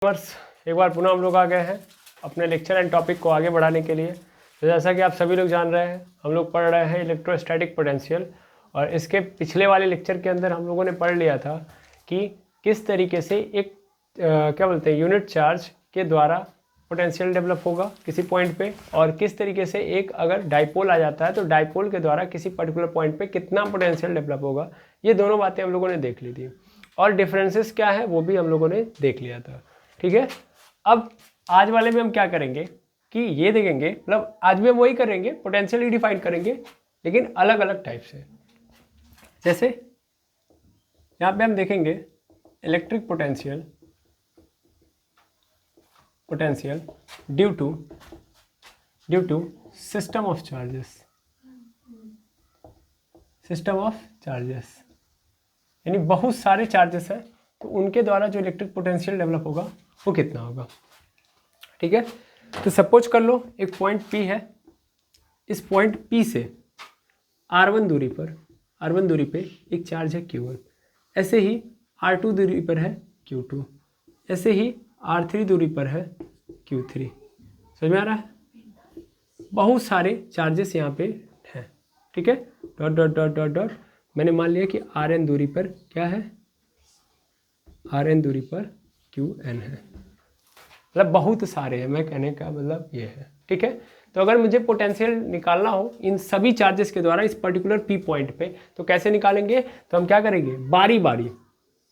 Viewers, एक बार पुनः हम लोग आ गए हैं अपने लेक्चर एंड टॉपिक को आगे बढ़ाने के लिए। तो जैसा कि आप सभी लोग जान रहे हैं, हम लोग पढ़ रहे हैं इलेक्ट्रोस्टैटिक पोटेंशियल। और इसके पिछले वाले लेक्चर के अंदर हम लोगों ने पढ़ लिया था कि किस तरीके से एक क्या बोलते हैं यूनिट चार्ज के द्वारा पोटेंशियल डेवलप होगा किसी पॉइंट पे, और किस तरीके से एक अगर डाइपोल आ जाता है तो डाइपोल के द्वारा किसी पर्टिकुलर पॉइंट पे कितना पोटेंशियल डेवलप होगा। ये दोनों बातें हम लोगों ने देख ली थी, और डिफरेंसेस क्या है वो भी हम लोगों ने देख लिया था। ठीक है, अब आज वाले में हम क्या करेंगे कि ये देखेंगे, मतलब आज भी हम वही करेंगे, पोटेंशियल ही डिफाइन करेंगे लेकिन अलग अलग टाइप से। जैसे यहाँ पे हम देखेंगे electric potential due to system of charges, यानी बहुत सारे चार्जेस हैं तो उनके द्वारा जो इलेक्ट्रिक पोटेंशियल डेवलप होगा वो कितना होगा। ठीक है, तो सपोज कर लो एक पॉइंट P है, इस पॉइंट P से R1 दूरी पे एक चार्ज है Q1, ऐसे ही R2 दूरी पर है Q2, ऐसे ही R3 दूरी पर है Q3। समझ में आ रहा है? बहुत सारे चार्जेस यहाँ पे हैं। ठीक है, dot dot dot dot dot, मैंने मान लिया कि Rn दूरी पर क्या है, Rn दूरी पर Qn है, मतलब बहुत सारे हैं, मैं कहने का मतलब ये है। ठीक है, तो अगर मुझे पोटेंशियल निकालना हो इन सभी चार्जेस के द्वारा इस पर्टिकुलर P पॉइंट पे, तो कैसे निकालेंगे? तो हम क्या करेंगे, बारी बारी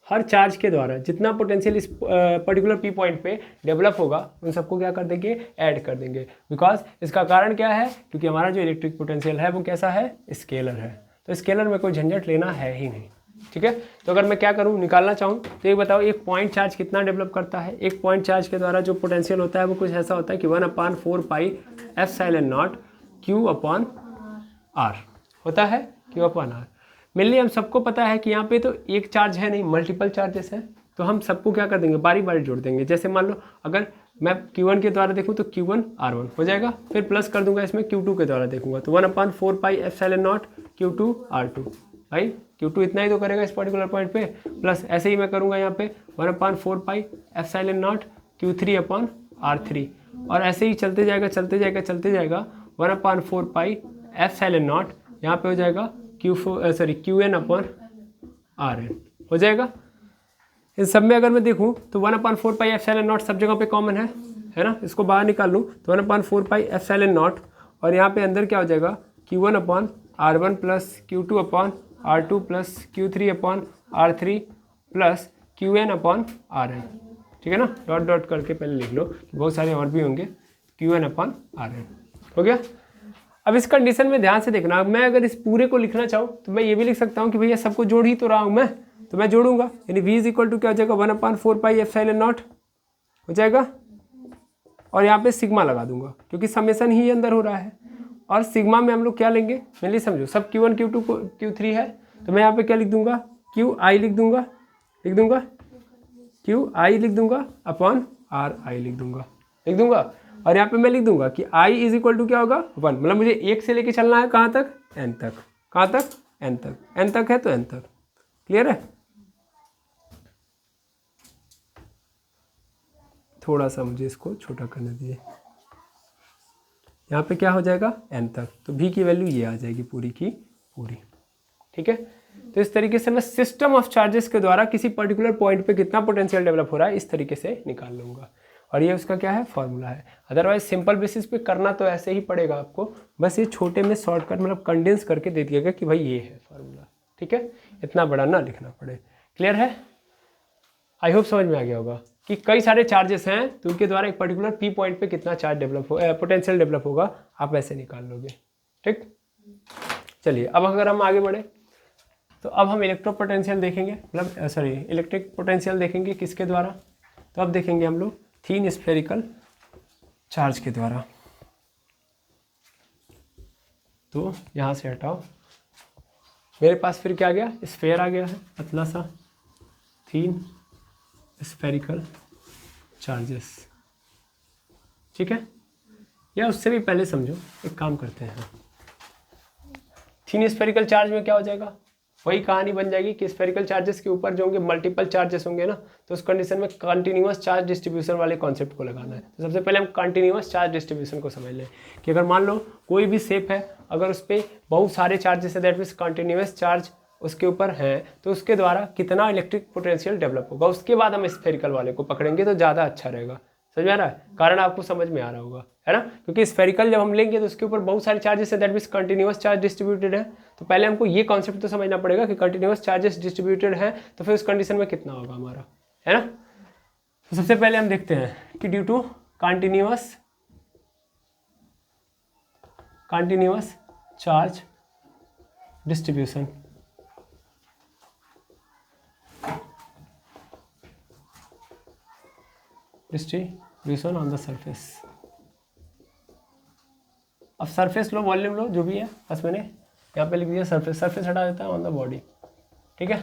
हर चार्ज के द्वारा जितना पोटेंशियल इस पर्टिकुलर P पॉइंट पे डेवलप होगा उन सबको क्या कर देंगे, ऐड कर देंगे। बिकॉज इसका कारण क्या है, क्योंकि हमारा जो इलेक्ट्रिक पोटेंशियल है वो कैसा है, स्केलर है, तो स्केलर में कोई झंझट लेना है ही नहीं। ठीक है, तो अगर मैं क्या करूं, निकालना चाहूं तो ये बताओ एक पॉइंट चार्ज कितना डेवलप करता है। एक पॉइंट चार्ज के द्वारा जो पोटेंशियल होता है वो कुछ ऐसा होता है कि 1/4 पाई एप्सिलॉन Q/R होता है, Q/R। मेनली हम सबको पता है कि यहाँ पे तो एक चार्ज है नहीं, मल्टीपल चार्जेस हैं, तो हम सबको क्या कर देंगे, बारी बारी जोड़ देंगे। जैसे मान लो अगर मैं Q1 के द्वारा देखूँ तो Q1R1 हो जाएगा, फिर प्लस कर दूंगा इसमें Q2 के द्वारा देखूंगा तो 1/4 पाई एप्सिलॉन Q2R2। भाई Q2 इतना ही तो करेगा इस पर्टिकुलर पॉइंट पे, प्लस ऐसे ही मैं करूंगा यहाँ पे 1/4 पाई एप्सिलॉन Q3/R3, और ऐसे ही चलते जाएगा 1/4 पाई एप्सिलॉन यहाँ पे हो जाएगा Qn/Rn हो जाएगा। इन सब में अगर मैं देखूं तो 1/4 पाई एप्सिलॉन सब जगह पे कॉमन है ना, इसको बाहर निकाल लूँ तो 1/4 पाई एप्सिलॉन, और यहाँ पे अंदर क्या हो जाएगा, Q1/R1 plus Q2/R2 plus Q3/R3 plus Qn/Rn। ठीक है ना, डॉट डॉट करके पहले लिख लो, बहुत सारे और भी होंगे, Qn/Rn हो गया। अब इस कंडीशन में ध्यान से देखना, मैं अगर इस पूरे को लिखना चाहूँ तो मैं ये भी लिख सकता हूँ कि भैया सबको जोड़ ही तो रहा हूँ मैं, तो मैं जोड़ूंगा, यानी V = क्या हो जाएगा, 1/4 पाई एप्सिलॉन हो जाएगा, और यहाँ पे सिग्मा लगा दूंगा क्योंकि समेशन ही अंदर हो रहा है। और सिग्मा में हम लोग क्या लेंगे, मेनली समझो, सब Q1 Q2 Q3 है, तो मैं यहाँ पे क्या लिख दूंगा, QI लिख दूंगा QI लिख दूंगा अपॉन RI लिख दूंगा, और यहाँ पे मैं लिख दूंगा कि I = क्या होगा, 1, मतलब मुझे 1 से लेके चलना है कहाँ तक, n तक, कहाँ तक, n तक है तो n तक। क्लियर है? थोड़ा सा मुझे इसको छोटा करने दीजिए, यहाँ पे क्या हो जाएगा, n तक, तो V की वैल्यू ये आ जाएगी पूरी की पूरी। ठीक है, तो इस तरीके से मैं सिस्टम ऑफ चार्जेस के द्वारा किसी पर्टिकुलर पॉइंट पे कितना पोटेंशियल डेवलप हो रहा है इस तरीके से निकाल लूंगा, और ये उसका क्या है, फॉर्मूला है। अदरवाइज सिंपल बेसिस पे करना तो ऐसे ही पड़ेगा आपको, बस ये छोटे में शॉर्टकट मतलब कंडेंस करके दे दिएगा कि भाई ये है फॉर्मूला। ठीक है, इतना बड़ा ना लिखना पड़े। क्लियर है? आई होप समझ में आ गया होगा कि कई सारे चार्जेस हैं तो उनके द्वारा एक पर्टिकुलर P पॉइंट पे कितना चार्ज डेवलप हो, पोटेंशियल डेवलप होगा, आप ऐसे निकाल लोगे। ठीक, चलिए अब अगर हम आगे बढ़े तो अब हम इलेक्ट्रो पोटेंशियल देखेंगे, मतलब इलेक्ट्रिक पोटेंशियल देखेंगे किसके द्वारा, तो अब देखेंगे हम लोग थिन स्फेरिकल चार्ज के द्वारा। तो यहाँ से हटाओ, मेरे पास फिर क्या आ गया, स्फेयर आ गया है, पतला सा थिन स्फेरिकल चार्जेस। ठीक है, या उससे भी पहले समझो, एक काम करते हैं, थिन स्फेरिकल चार्ज में क्या हो जाएगा, वही कहानी बन जाएगी कि स्फेरिकल चार्जेस के ऊपर जो होंगे मल्टीपल चार्जेस होंगे ना, तो उस कंडीशन में कंटिन्यूअस चार्ज डिस्ट्रीब्यूशन वाले कॉन्सेप्ट को लगाना है। तो सबसे पहले हम कंटिन्यूअस चार्ज डिस्ट्रीब्यूशन को समझ लें कि अगर मान लो कोई भी शेप है, अगर उस पर बहुत सारे चार्जेस है, दैट मीन्स कंटिन्यूअस चार्ज उसके ऊपर है, तो उसके द्वारा कितना इलेक्ट्रिक पोटेंशियल डेवलप होगा, उसके बाद हम स्फेरिकल वाले को पकड़ेंगे तो ज़्यादा अच्छा रहेगा। समझ में आ रहा है? कारण आपको समझ में आ रहा होगा, है ना, क्योंकि स्फेरिकल जब हम लेंगे तो उसके ऊपर बहुत सारे चार्जेस है, that means continuous charge distributed है। तो पहले हमको ये कॉन्सेप्ट तो समझना पड़ेगा कि कंटिन्यूअस चार्जेस डिस्ट्रीब्यूटेड है, तो फिर उस कंडीशन में कितना होगा हमारा, है ना। तो सबसे पहले हम देखते हैं कि due to continuous charge distribution, on the surface. अब सरफेस लो, वॉल्यूम लो, जो भी है, बस मैंने यहाँ पे लिख दिया सरफेस, सरफेस हटा देता है ऑन द बॉडी, ठीक है।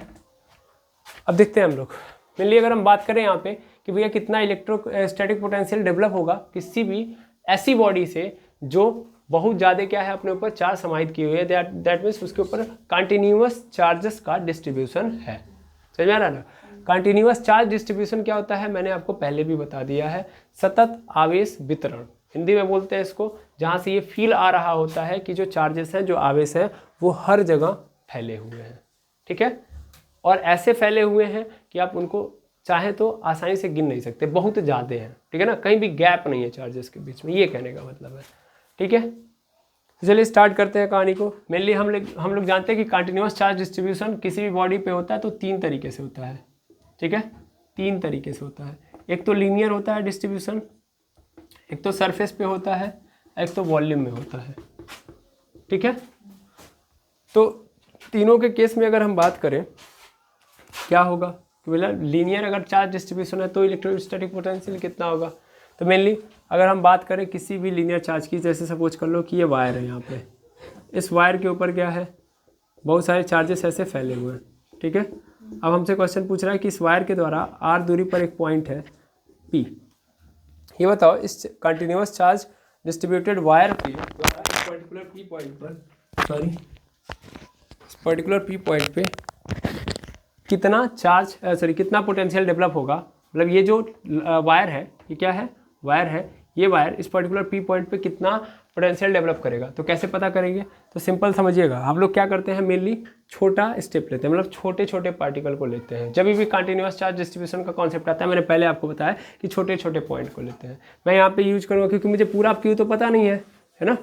अब देखते हैं हम लोग मेनली, अगर हम बात करें यहाँ पे कि भैया कितना इलेक्ट्रोस्टैटिक पोटेंशियल डेवलप होगा किसी भी ऐसी बॉडी से जो बहुत ज़्यादा क्या है अपने ऊपर चार्ज समाहित की हुई है, दैट मीन्स उसके ऊपर कंटिन्यूअस चार्जेस का डिस्ट्रीब्यूशन है। समझ में आ रहा है ना। कंटिन्यूअस चार्ज डिस्ट्रीब्यूशन क्या होता है, मैंने आपको पहले भी बता दिया है, सतत आवेश वितरण, हिंदी में बोलते हैं इसको, जहाँ से ये फील आ रहा होता है कि जो चार्जेस हैं, जो आवेश हैं, वो हर जगह फैले हुए हैं, ठीक है, और ऐसे फैले हुए हैं कि आप उनको चाहे तो आसानी से गिन नहीं सकते, बहुत ज़्यादा हैं, ठीक है ना, कहीं भी गैप नहीं है चार्जेस के बीच में, ये कहने का मतलब है, ठीक है। तो चलिए स्टार्ट करते हैं कहानी को। मेनली हम लोग जानते हैं कि कंटिन्यूअस चार्ज डिस्ट्रीब्यूशन किसी भी बॉडी पे होता है तो 3 तरीके से होता है, ठीक है, 3 तरीके से होता है। एक तो लीनियर होता है डिस्ट्रीब्यूशन, एक तो सरफेस पे होता है, एक तो वॉल्यूम में होता है, ठीक है। तो तीनों के केस में अगर हम बात करें क्या होगा कि मतलब लीनियर अगर चार्ज डिस्ट्रीब्यूशन है तो इलेक्ट्रोस्टैटिक पोटेंशियल कितना होगा। तो मेनली अगर हम बात करें किसी भी लीनियर चार्ज की, जैसे सपोज कर लो कि ये वायर है, यहाँ पे इस वायर के ऊपर क्या है, बहुत सारे चार्जेस ऐसे फैले हुए हैं, ठीक है। अब हमसे क्वेश्चन पूछ रहा है कि इस वायर के द्वारा r दूरी पर एक पॉइंट है P, ये बताओ इस कंटिन्यूअस चार्ज डिस्ट्रीब्यूटेड वायर के द्वारा इस पर्टिकुलर P पॉइंट पर, इस पर्टिकुलर P पॉइंट पे कितना चार्ज कितना पोटेंशियल डेवलप होगा। मतलब ये जो वायर है, ये क्या है, वायर है, ये वायर इस पर्टिकुलर P पॉइंट पे कितना पोटेंशियल डेवलप करेगा। तो कैसे पता करेंगे, तो सिंपल समझिएगा, हम लोग क्या करते हैं, मेनली छोटा स्टेप लेते हैं, मतलब छोटे छोटे पार्टिकल को लेते हैं। जब भी कंटिन्यूअस चार्ज डिस्ट्रीब्यूशन का कॉन्सेप्ट आता है, मैंने पहले आपको बताया कि छोटे छोटे पॉइंट को लेते हैं। मैं यहाँ पे यूज करूँगा क्योंकि मुझे पूरा Q तो पता नहीं है ना,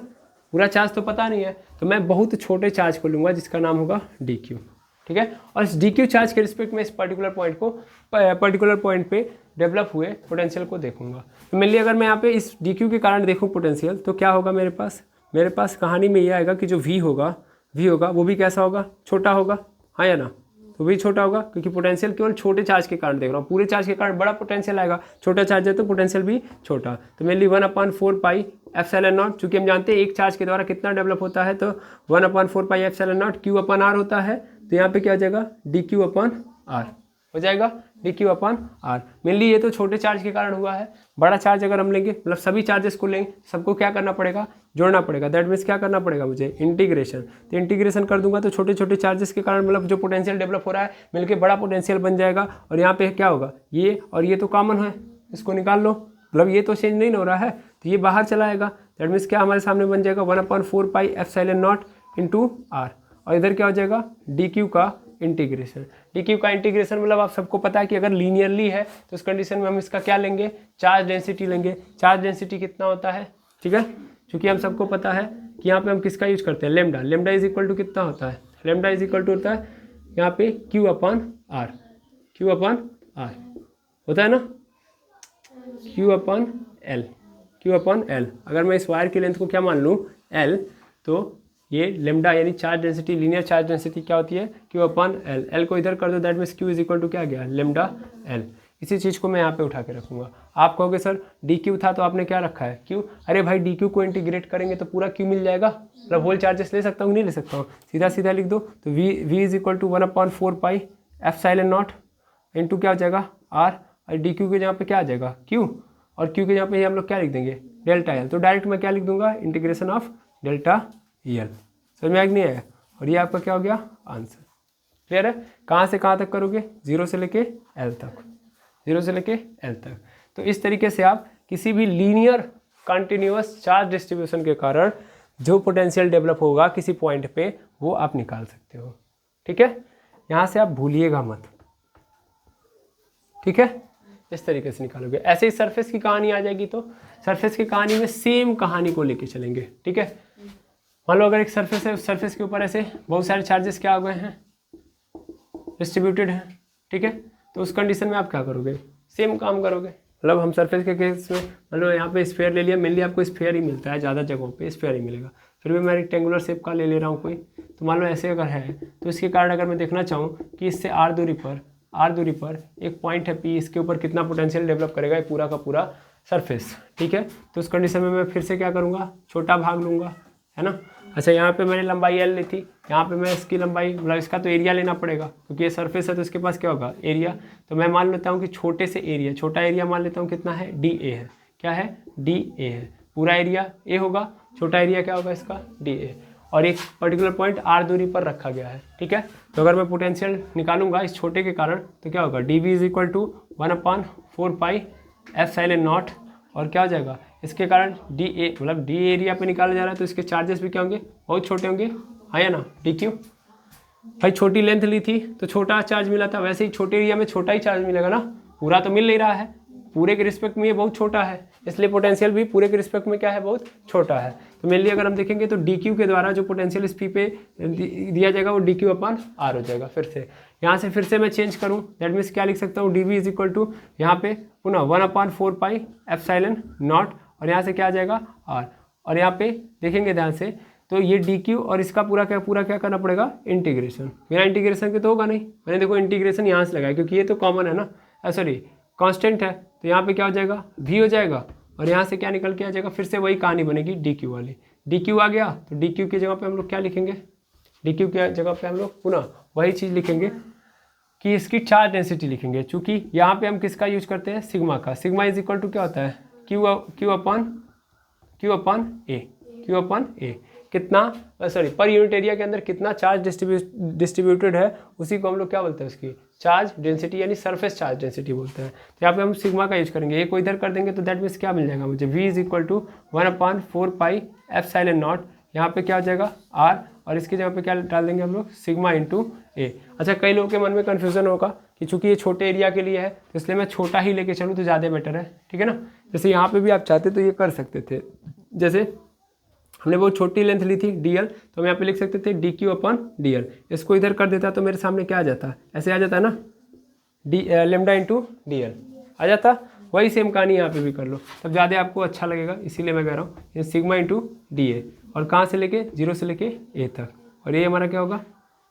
पूरा चार्ज तो पता नहीं है, तो मैं बहुत छोटे चार्ज को लूँगा जिसका नाम होगा DQ, ठीक है। और इस DQ चार्ज के रिस्पेक्ट में इस पर्टिकुलर पॉइंट को, पर्टिकुलर पॉइंट पे डेवलप हुए पोटेंशियल को देखूंगा। तो मेनली अगर मैं यहाँ पे इस DQ के कारण देखूँ पोटेंशियल, तो क्या होगा मेरे पास कहानी में ये आएगा कि जो V होगा वो भी कैसा होगा, छोटा होगा, हाँ या ना, तो भी छोटा होगा, क्योंकि पोटेंशियल केवल छोटे चार्ज के कारण देख रहा हूँ, पूरे चार्ज के कारण बड़ा पोटेंशियल आएगा, छोटा चार्ज है तो पोटेंशियल भी छोटा। तो मेनली 1/4 पाई एप्सिलॉन नॉट, चूँकि हम जानते हैं एक चार्ज के द्वारा कितना डेवलप होता है, तो 1/4 पाई एप्सिलॉन नॉट Q/R होता है। तो यहाँ पे क्या हो जाएगा, DQ/R हो जाएगा, DQ/R। मेनली ये तो छोटे चार्ज के कारण हुआ है। बड़ा चार्ज अगर हम लेंगे, मतलब सभी चार्जेस को लेंगे, सबको क्या करना पड़ेगा, जोड़ना पड़ेगा, दैट मीन्स क्या करना पड़ेगा मुझे, इंटीग्रेशन। तो इंटीग्रेशन कर दूंगा तो छोटे छोटे चार्जेस के कारण मतलब जो पोटेंशियल डेवलप हो रहा है मिलके बड़ा पोटेंशियल बन जाएगा। और यहाँ पे क्या होगा, ये और ये तो कॉमन है, इसको निकाल लो, मतलब ये तो चेंज नहीं हो रहा है, तो ये बाहर चला आएगा, दैट मीन्स क्या हमारे सामने बन जाएगा 1/4 pi epsilon naught into R। और इधर क्या हो जाएगा, DQ का इंटीग्रेशन। DQ का इंटीग्रेशन मतलब आप सबको पता है कि अगर लीनियरली है तो उस कंडीशन में हम इसका क्या लेंगे, चार्ज डेंसिटी लेंगे। चार्ज डेंसिटी कितना होता है, ठीक है, क्योंकि हम सबको पता है कि यहाँ पे हम किसका यूज करते हैं, lambda. Lambda is equal to कितना होता है, लेमडा इज इक्वल टू होता है यहाँ पे Q/R, Q/R होता है ना, Q/L। अगर मैं इस वायर की लेंथ को क्या मान लूँ, L, तो ये लेमडा यानी charge density, linear charge density क्या होती है, Q/L। L को इधर कर दो, that means Q is equal to क्या गया, लेमडा L। इसी चीज़ को मैं यहाँ पे उठा के रखूँगा। आप कहोगे सर DQ था तो आपने क्या रखा है, Q। अरे भाई DQ को इंटीग्रेट करेंगे तो पूरा Q मिल जाएगा, मतलब होल चार्जेस ले सकता हूँ, नहीं ले सकता हूँ, सीधा सीधा लिख दो। तो V is equal to 1/4 pi epsilon naught into क्या हो जाएगा R, और DQ के यहाँ पे क्या आ जाएगा Q, और Q के यहाँ पे हम लोग क्या लिख देंगे, डेल्टा L। तो डायरेक्ट मैं क्या लिख दूंगा, इंटीग्रेशन ऑफ डेल्टा EL। समझ में आ नहीं आया, और ये आपका क्या हो गया आंसर। क्लियर है? कहाँ से कहाँ तक करोगे? 0 से लेके L तक, 0 से लेके L तक। तो इस तरीके से आप किसी भी लीनियर कंटिन्यूअस चार्ज डिस्ट्रीब्यूशन के कारण जो पोटेंशियल डेवलप होगा किसी पॉइंट पे वो आप निकाल सकते हो। ठीक है, यहाँ से आप भूलिएगा मत। ठीक है, इस तरीके से निकालोगे। ऐसे ही सरफेस की कहानी आ जाएगी तो सरफेस की कहानी में सेम कहानी को लेके चलेंगे। ठीक है, मान लो अगर एक सरफेस है, उस सरफेस के ऊपर ऐसे बहुत सारे चार्जेस क्या हो गए हैं, डिस्ट्रीब्यूटेड हैं। ठीक है, तो उस कंडीशन में आप क्या करोगे? सेम काम करोगे। मतलब हम सरफेस के केस में मान लो यहाँ पे स्फेयर ले लिया, मेनली आपको स्फेयर ही मिलता है, ज़्यादा जगहों पे स्फेयर ही मिलेगा, फिर भी मैं रेक्टेंगुलर शेप का ले रहा हूँ कोई। तो मान लो ऐसे अगर है तो इसके कारण अगर मैं देखना चाहूँ कि इससे r दूरी पर एक पॉइंट है P, इसके ऊपर कितना पोटेंशियल डेवलप करेगा ये पूरा का पूरा सरफेस। ठीक है, तो उस कंडीशन में मैं फिर से क्या करूँगा? छोटा भाग लूँगा, है ना। अच्छा, यहाँ पे मैंने लंबाई L ली थी, यहाँ पे मैं इसकी लंबाई मतलब इसका तो एरिया लेना पड़ेगा क्योंकि ये सरफेस है तो इसके पास क्या होगा? एरिया। तो मैं मान लेता हूँ कि छोटे से एरिया, छोटा एरिया मान लेता हूँ कितना है? DA है। क्या है? DA है। पूरा एरिया A होगा, छोटा एरिया क्या होगा इसका? DA। और एक पर्टिकुलर पॉइंट r दूरी पर रखा गया है। ठीक है, तो अगर मैं पोटेंशियल निकालूंगा इस छोटे के कारण तो क्या होगा? dV is equal to 1/4 pi epsilon naught, और क्या हो जाएगा? इसके कारण DA मतलब D एरिया पे निकाला जा रहा है तो इसके चार्जेस भी क्या होंगे? बहुत छोटे होंगे, हाँ या ना। DQ भाई छोटी लेंथ ली थी तो छोटा चार्ज मिला था, वैसे ही छोटे एरिया में छोटा ही चार्ज मिलेगा ना, पूरा तो मिल नहीं रहा है, पूरे के रिस्पेक्ट में ये बहुत छोटा है, इसलिए पोटेंशियल भी पूरे के रिस्पेक्ट में क्या है? बहुत छोटा है। तो मेनली अगर हम देखेंगे तो DQ के द्वारा जो पोटेंशियल इस P पे दिया जाएगा वो DQ/R हो जाएगा। फिर से यहाँ से फिर से मैं चेंज करूँ, दैट मीन्स क्या लिख सकता हूँ? dV इज इक्वल टू यहाँ पे पुनः 1/4 पाई एप्सिलॉन नॉट, और यहाँ से क्या आ जाएगा? R। और यहाँ पे देखेंगे ध्यान से तो ये DQ और इसका पूरा क्या करना पड़ेगा? इंटीग्रेशन। बिना इंटीग्रेशन के तो होगा नहीं। मैंने देखो इंटीग्रेशन यहाँ से लगाया क्योंकि ये तो कॉमन है ना, सॉरी कांस्टेंट है, तो यहाँ पे क्या हो जाएगा? V हो जाएगा, और यहाँ से क्या निकल के आ जाएगा? फिर से वही कहानी बनेगी DQ वाली। DQ आ गया तो DQ की जगह पे हम लोग क्या लिखेंगे? DQ की जगह पे हम लोग पुनः वही चीज़ लिखेंगे कि इसकी चार्ज डेंसिटी लिखेंगे, चूँकि यहाँ पे हम किसका यूज करते हैं? सिग्मा का। सिग्मा इज इक्वल टू क्या होता है? Q upon A। कितना सॉरी पर यूनिट एरिया के अंदर कितना चार्ज डिस्ट्रीब्यूटेड है उसी को हम लोग क्या बोलते हैं? उसकी चार्ज डेंसिटी यानी सरफेस चार्ज डेंसिटी बोलते हैं। तो यहाँ पे हम सिग्मा का यूज करेंगे, ए को इधर कर देंगे तो दैट मीन्स क्या मिल जाएगा मुझे? V is equal to 1/4 pi epsilon naught, यहाँ पे क्या हो जाएगा? R, और इसकी जगह पे क्या डाल देंगे हम लोग? Sigma into A। अच्छा, कई लोगों के मन में कन्फ्यूजन होगा कि चूंकि ये छोटे एरिया के लिए है तो इसलिए मैं छोटा ही लेके चलूँ तो ज़्यादा बेटर है। ठीक है ना, जैसे यहाँ पे भी आप चाहते तो ये कर सकते थे, जैसे हमने वो छोटी लेंथ ली थी DL, तो हम यहाँ पे लिख सकते थे DQ/DL। इसको इधर कर देता तो मेरे सामने क्या आ जाता? ऐसे आ जाता है ना, लैम्डा इंटू DL आ जाता। वही सेम कहानी यहाँ पे भी कर लो, तब ज़्यादा आपको अच्छा लगेगा, इसीलिए मैं कह रहा हूँ ये सिग्मा इंटू DA, और कहाँ से लेके? 0 से लेके A तक, और ये हमारा क्या होगा?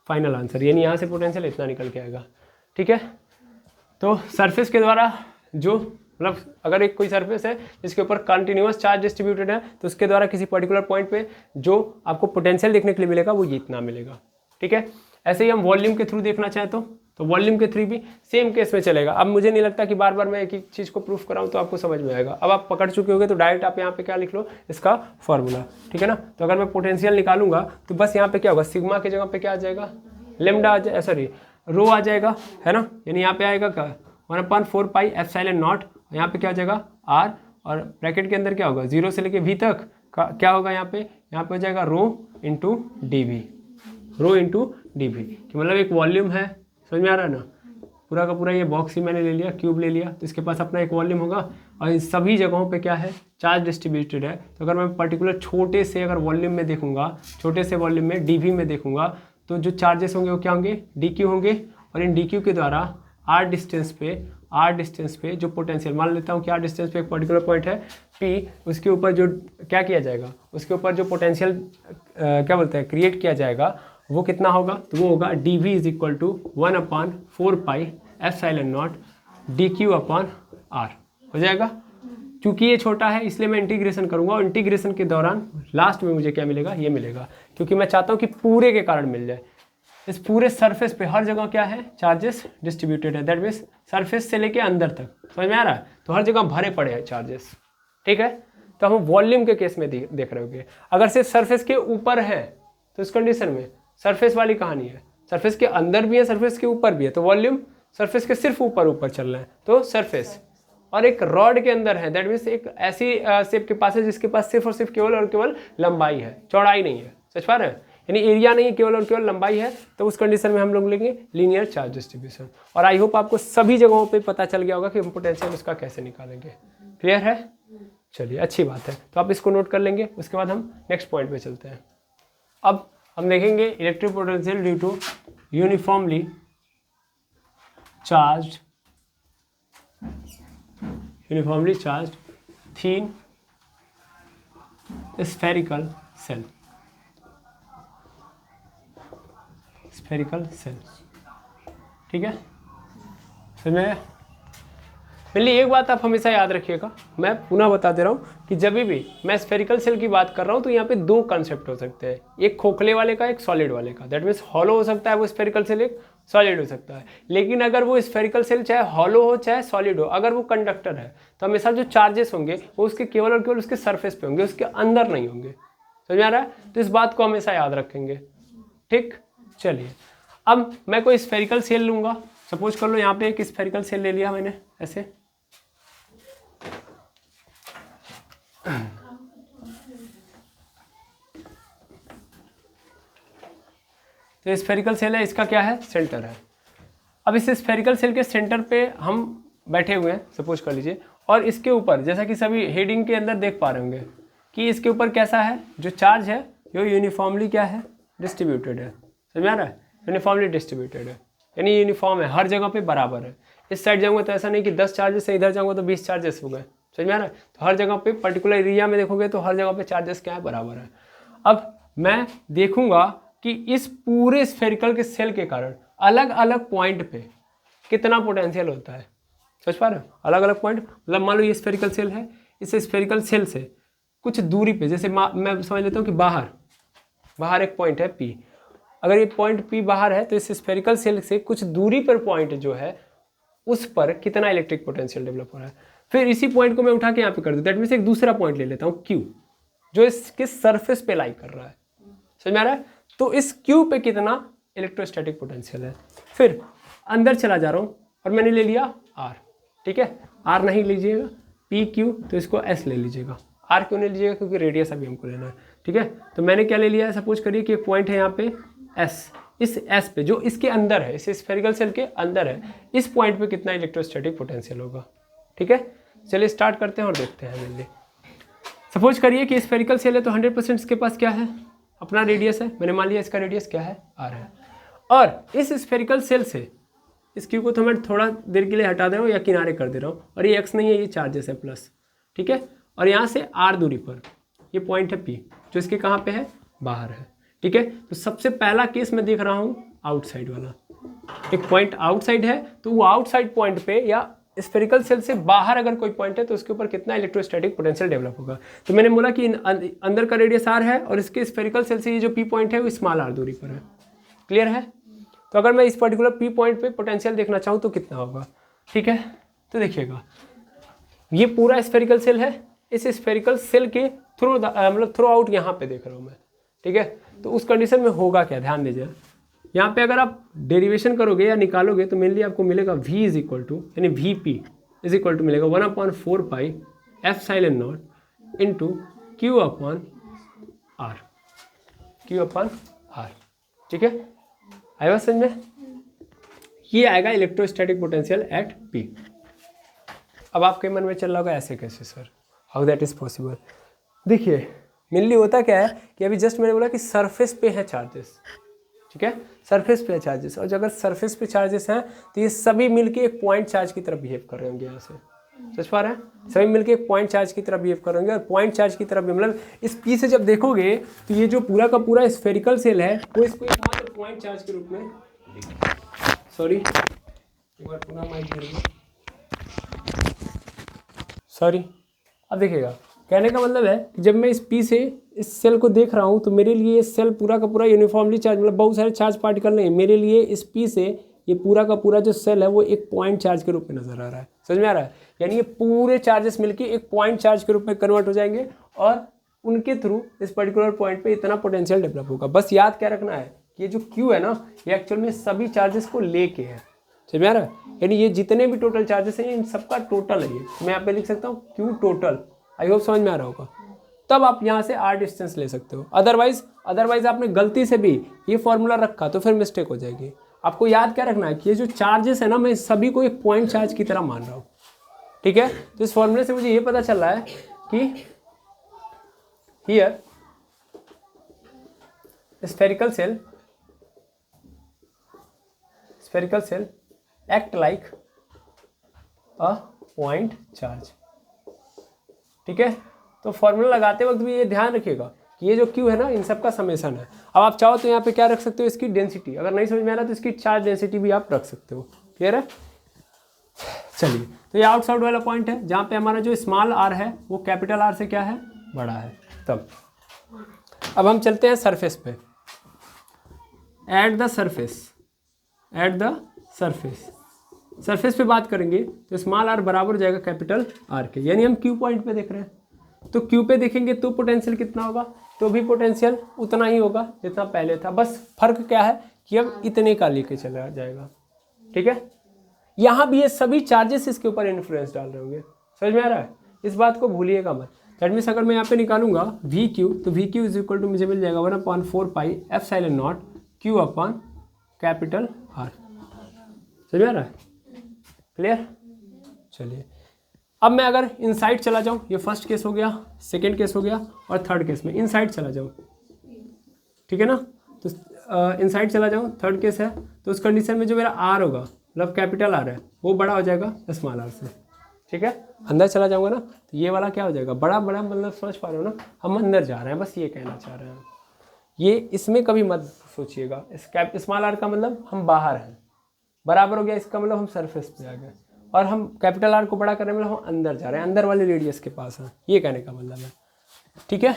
फाइनल आंसर, यानी यहाँ से पोटेंशियल इतना निकल के आएगा। ठीक है, तो सरफेस के द्वारा जो मतलब अगर एक कोई सरफेस है जिसके ऊपर कंटिन्यूअस चार्ज डिस्ट्रीब्यूटेड है तो उसके द्वारा किसी पर्टिकुलर पॉइंट पे जो आपको पोटेंशियल देखने के लिए मिलेगा वो ये इतना मिलेगा। ठीक है, ऐसे ही हम वॉल्यूम के थ्रू देखना चाहें तो वॉल्यूम के थ्रू भी सेम केस में चलेगा। अब मुझे नहीं लगता कि बार बार मैं एक ही चीज़ को प्रूफ कराऊँ तो आपको समझ में आएगा। अब आप पकड़ चुके होंगे तो डायरेक्ट आप यहाँ पे क्या लिख लो? इसका फॉर्मूला। ठीक है ना, तो अगर मैं पोटेंशियल निकालूंगा तो बस यहाँ पे क्या होगा? सिग्मा की जगह पे क्या आ जाएगा? लेमडा आ जाए, सॉरी रो आ जाएगा, है ना, यानी यहाँ पे आएगा क्या? 1/4 पाई एप्सिलॉन नॉट, यहाँ पे क्या आ जाएगा? R, और ब्रैकेट के अंदर क्या होगा? 0 से लेके V तक का क्या होगा? यहाँ पे हो जाएगा rho into DV, rho into DV, कि मतलब एक वॉल्यूम है, समझ में आ रहा है ना? पूरा का पूरा ये बॉक्स ही मैंने ले लिया, क्यूब ले लिया, तो इसके पास अपना एक वॉल्यूम होगा, और इन सभी जगहों पे क्या है? चार्ज डिस्ट्रीब्यूटेड है। तो अगर मैं पर्टिकुलर छोटे से अगर वॉल्यूम में देखूंगा, छोटे से वॉल्यूम में DV में देखूंगा, तो जो चार्जेस होंगे वो क्या होंगे? DQ होंगे, और इन DQ के द्वारा R डिस्टेंस पे जो पोटेंशियल, मान लेता हूँ कि R डिस्टेंस पे एक पर्टिकुलर पॉइंट है P, उसके ऊपर जो क्या किया जाएगा? उसके ऊपर जो पोटेंशियल क्या बोलते हैं? क्रिएट किया जाएगा, वो कितना होगा? तो वो होगा dV is equal to 1/4 pi epsilon naught DQ/R हो जाएगा। क्योंकि ये छोटा है इसलिए मैं इंटीग्रेशन करूंगा, और इंटीग्रेशन के दौरान लास्ट में मुझे क्या मिलेगा? ये मिलेगा, क्योंकि मैं चाहता हूँ कि पूरे के कारण मिल जाए। इस पूरे सरफेस पे हर जगह क्या है? चार्जेस डिस्ट्रीब्यूटेड है, दैट मीन्स सरफेस से लेके अंदर तक, समझ में आ रहा है? तो हर जगह भरे पड़े हैं चार्जेस। ठीक है, तो हम वॉल्यूम के केस में देख रहे होंगे। अगर सिर्फ सरफेस के ऊपर है तो इस कंडीशन में सरफेस वाली कहानी है, सरफेस के अंदर भी है, सरफेस के ऊपर भी है, तो वॉल्यूम सरफेस के सिर्फ ऊपर ऊपर चल रहा है, तो सरफेस। और एक रॉड के अंदर है, दैट मीन्स एक ऐसी शेप के पास है जिसके पास सिर्फ और सिर्फ केवल और केवल लंबाई है, चौड़ाई नहीं है। समझ पा रहे हैं? यानी एरिया नहीं है, केवल और केवल लंबाई है, तो उस कंडीशन में हम लोग लेंगे लीनियर चार्ज डिस्ट्रीब्यूशन। और आई होप आपको सभी जगहों पे पता चल गया होगा कि हम पोटेंशियल उसका कैसे निकालेंगे। क्लियर है? चलिए, अच्छी बात है, तो आप इसको नोट कर लेंगे। उसके बाद हम नेक्स्ट पॉइंट पे चलते हैं। अब हम देखेंगे electric potential due to uniformly charge thin spherical cell। ठीक है, समझ में? पहले एक बात आप हमेशा याद रखिएगा, मैं पुनः बता दे रहा हूँ कि जब भी मैं स्फेरिकल सेल की बात कर रहा हूँ तो यहाँ पे दो कंसेप्ट हो सकते हैं, एक खोखले वाले का, एक सॉलिड वाले का। दैट मीन्स हॉलो हो सकता है वो स्फेरिकल सेल, एक सॉलिड हो सकता है। लेकिन अगर वो स्फेरिकल सेल चाहे हॉलो हो चाहे सॉलिड हो, अगर वो कंडक्टर है तो हमेशा जो चार्जेस होंगे वो उसके केवल और केवल उसके सरफेस पे होंगे, उसके अंदर नहीं होंगे। समझ में आ रहा है? तो इस बात को हमेशा याद रखेंगे। ठीक, चलिए, अब मैं कोई स्फेरिकल सेल लूंगा। सपोज कर लो यहाँ पे एक स्फेरिकल सेल ले लिया मैंने ऐसे, तो स्फेरिकल सेल है, इसका क्या है? सेंटर है। अब इस स्फेरिकल सेल के सेंटर पे हम बैठे हुए हैं, सपोज कर लीजिए, और इसके ऊपर जैसा कि सभी हेडिंग के अंदर देख पा रहे होंगे कि इसके ऊपर कैसा है, जो चार्ज है वो यूनिफॉर्मली क्या है? डिस्ट्रीब्यूटेड है। समझ में आ रहा है? यूनिफॉर्मली डिस्ट्रीब्यूटेड है, यानी यूनिफॉर्म है, हर जगह पे बराबर है। इस साइड जाऊंगा तो ऐसा नहीं कि 10 चार्जेस है, इधर जाऊंगा तो 20 चार्जेस हो गए। समझ में आ रहा है? तो हर जगह पे पर्टिकुलर एरिया में देखोगे तो हर जगह पे चार्जेस क्या है? बराबर है। अब मैं देखूंगा कि इस पूरे स्फेरिकल के सेल के कारण अलग अलग पॉइंट पे कितना पोटेंशियल होता है। समझ पा रहे हो? अलग अलग पॉइंट, मतलब मान लो ये स्फेरिकल सेल है, इस स्फेरिकल सेल से कुछ दूरी पे, जैसे मैं समझ लेता हूँ कि बाहर एक पॉइंट है P। अगर ये पॉइंट P बाहर है तो इस स्फेरिकल सेल से कुछ दूरी पर पॉइंट जो है उस पर कितना इलेक्ट्रिक पोटेंशियल डेवलप हो रहा है। फिर इसी पॉइंट को मैं उठा के यहाँ पे कर दूँ, दैट मीन्स एक दूसरा पॉइंट ले लेता हूँ Q, जो इसके सरफेस पे लाई कर रहा है। समझ में आ रहा है? तो इस Q पे कितना इलेक्ट्रोस्टैटिक पोटेंशियल है। फिर अंदर चला जा रहा हूँ और मैंने ले लिया R। ठीक है, R नहीं लीजिएगा, PQ, तो इसको S ले लीजिएगा। R क्यों नहीं लीजिएगा? क्योंकि रेडियस अभी हमको लेना है। ठीक है, तो मैंने क्या ले लिया है? सपोज करिए कि एक पॉइंट है यहाँ पे S, इस S पे जो इसके अंदर है, इस स्फेरिकल सेल के अंदर है, इस पॉइंट पे कितना इलेक्ट्रोस्टैटिक पोटेंशियल होगा। ठीक है, चलिए स्टार्ट करते हैं और देखते हैं। मेनली सपोज करिए कि स्फेरिकल सेल है तो 100% इसके पास क्या है? अपना रेडियस है। मैंने मान लिया इसका रेडियस क्या है? R है। और इस स्फेरिकल सेल से इस Q को तो मैं थोड़ा देर के लिए हटा दे रहा हूँ या किनारे कर दे रहा हूँ, और ये X नहीं है, ये चार्जेस है प्लस। ठीक है, और यहाँ से R दूरी पर ये पॉइंट है P, जो इसके कहाँ पे है? बाहर है। ठीक है, तो सबसे पहला केस मैं देख रहा हूँ आउटसाइड वाला। एक पॉइंट आउटसाइड है तो वो आउटसाइड पॉइंट पे या स्फेरिकल सेल से बाहर अगर कोई पॉइंट है तो उसके ऊपर कितना इलेक्ट्रोस्टैटिक पोटेंशियल डेवलप होगा। तो मैंने बोला कि अंदर का रेडियस R है और इसके स्फेरिकल सेल से ये जो P पॉइंट है वो स्मॉल r दूरी पर है। क्लियर है? तो अगर मैं इस पर्टिकुलर P पॉइंट पे पोटेंशियल देखना चाहूँ तो कितना होगा। ठीक है, तो देखिएगा ये पूरा स्फेरिकल सेल है, इस स्फेरिकल सेल के थ्रू मतलब थ्रू आउट यहाँ पे देख रहा हूँ मैं। ठीक है, तो उस कंडीशन में होगा क्या? ध्यान दीजिए, यहाँ पे अगर आप डेरिवेशन करोगे या निकालोगे तो मेनली आपको मिलेगा V इज इक्वल टू, यानी VP इज इक्वल टू मिलेगा 1/4 pi epsilon naught into Q upon R। ठीक है, आएगा समझ में? ये आएगा इलेक्ट्रोस्टैटिक पोटेंशियल एट P। अब आपके मन में चल रहा होगा ऐसे कैसे sir, how that is possible? देखिए मेनली होता क्या है कि अभी जस्ट मैंने बोला कि सरफेस पे है चार्जेस। ठीक है, सरफेस पे चार्जेस, और अगर सरफेस पे चार्जेस हैं तो ये सभी मिलके एक पॉइंट चार्ज की तरफ बिहेव कर रहे होंगे। यहाँ से समझ पा रहे हैं? सभी मिलके एक पॉइंट चार्ज की तरफ बिहेव कर रहे होंगे, और पॉइंट चार्ज की तरफ मतलब इस P से जब देखोगे तो ये जो पूरा का पूरा स्फेरिकल सेल है वो इसको एक पॉइंट चार्ज के रूप में, सॉरी एक बार पुनः माइक, सॉरी। अब देखिएगा, कहने का मतलब है कि जब मैं इस P से इस सेल को देख रहा हूँ तो मेरे लिए ये सेल पूरा का पूरा यूनिफॉर्मली चार्ज, मतलब बहुत सारे चार्ज पार्टिकल नहीं, मेरे लिए इस P से ये पूरा का पूरा जो सेल है वो एक पॉइंट चार्ज के रूप में नजर आ रहा है। समझ में आ रहा है? यानी ये पूरे चार्जेस मिलके एक पॉइंट चार्ज के रूप में कन्वर्ट हो जाएंगे और उनके थ्रू इस पर्टिकुलर पॉइंट पे इतना पोटेंशियल डेवलप होगा। बस याद क्या रखना है ये जो Q है ना, ये एक्चुअल में सभी चार्जेस को लेके है, समझ में आ रहा है? यानी ये जितने भी टोटल चार्जेस हैं इन सबका टोटल है ये। मैं यहाँ पे लिख सकता हूँ Q टोटल। आई होप समझ में आ रहा होगा। तब आप यहाँ से R डिस्टेंस ले सकते हो। अदरवाइज आपने गलती से भी ये फॉर्मूला रखा तो फिर मिस्टेक हो जाएगी। आपको याद क्या रखना है कि ये जो चार्जेस है ना, मैं सभी को एक पॉइंट चार्ज की तरह मान रहा हूँ, ठीक है? तो इस फॉर्मूले से मुझे ये पता चल रहा है कि here spherical cell act like a point charge, ठीक है? तो फॉर्मूला लगाते वक्त भी ये ध्यान रखिएगा कि ये जो Q है ना, इन सब का समेशन है। अब आप चाहो तो यहाँ पे क्या रख सकते हो, इसकी डेंसिटी। अगर नहीं समझ में आ रहा तो इसकी चार्ज डेंसिटी भी आप रख सकते हो। क्लियर है? चलिए, तो ये आउटसाइड वाला पॉइंट है जहाँ पे हमारा जो स्मॉल r है वो कैपिटल R से क्या है, बड़ा है। तब अब हम चलते हैं सरफेस पे। एट द सरफेस पे बात करेंगे तो स्मॉल r बराबर हो जाएगा कैपिटल R के, यानी हम Q पॉइंट पे देख रहे हैं। तो Q पे देखेंगे तो पोटेंशियल कितना होगा, तो भी पोटेंशियल उतना ही होगा जितना पहले था, बस फर्क क्या है कि अब इतने का लेके चला जाएगा, ठीक है? यहाँ भी ये सभी चार्जेस इसके ऊपर इन्फ्लुएंस डाल रहे होंगे, समझ में आ रहा है? इस बात को भूलिएगा मत। दैट मीन्स अगर मैं यहाँ पे निकालूंगा VQ, तो VQ इज इक्वल टू मुझे मिल जाएगा 1/4 pi epsilon naught Q upon capital R। समझ में आ रहा है? क्लियर? चलिए, अब मैं अगर इनसाइड चला जाऊँ, ये फर्स्ट केस हो गया, सेकेंड केस हो गया, और थर्ड केस में इनसाइड चला जाऊँ, ठीक है ना? तो इनसाइड चला जाऊँ, थर्ड केस है, तो उस कंडीशन में जो मेरा R होगा, मतलब कैपिटल R है, वो बड़ा हो जाएगा स्मॉल r से, ठीक है? अंदर चला जाऊंगा ना, तो ये वाला क्या हो जाएगा, बड़ा मतलब समझ पा रहे हो ना, हम अंदर जा रहे हैं, बस ये कहना चाह रहे हैं। ये इसमें कभी मत सोचिएगा, स्मॉल r का मतलब हम बाहर हैं, बराबर हो गया इसका मतलब हम सरफेस पे आ गए, और हम कैपिटल R को बड़ा करने में हम अंदर जा रहे हैं, अंदर वाले रेडियस के पास हैं, ये कहने का मतलब है, ठीक है?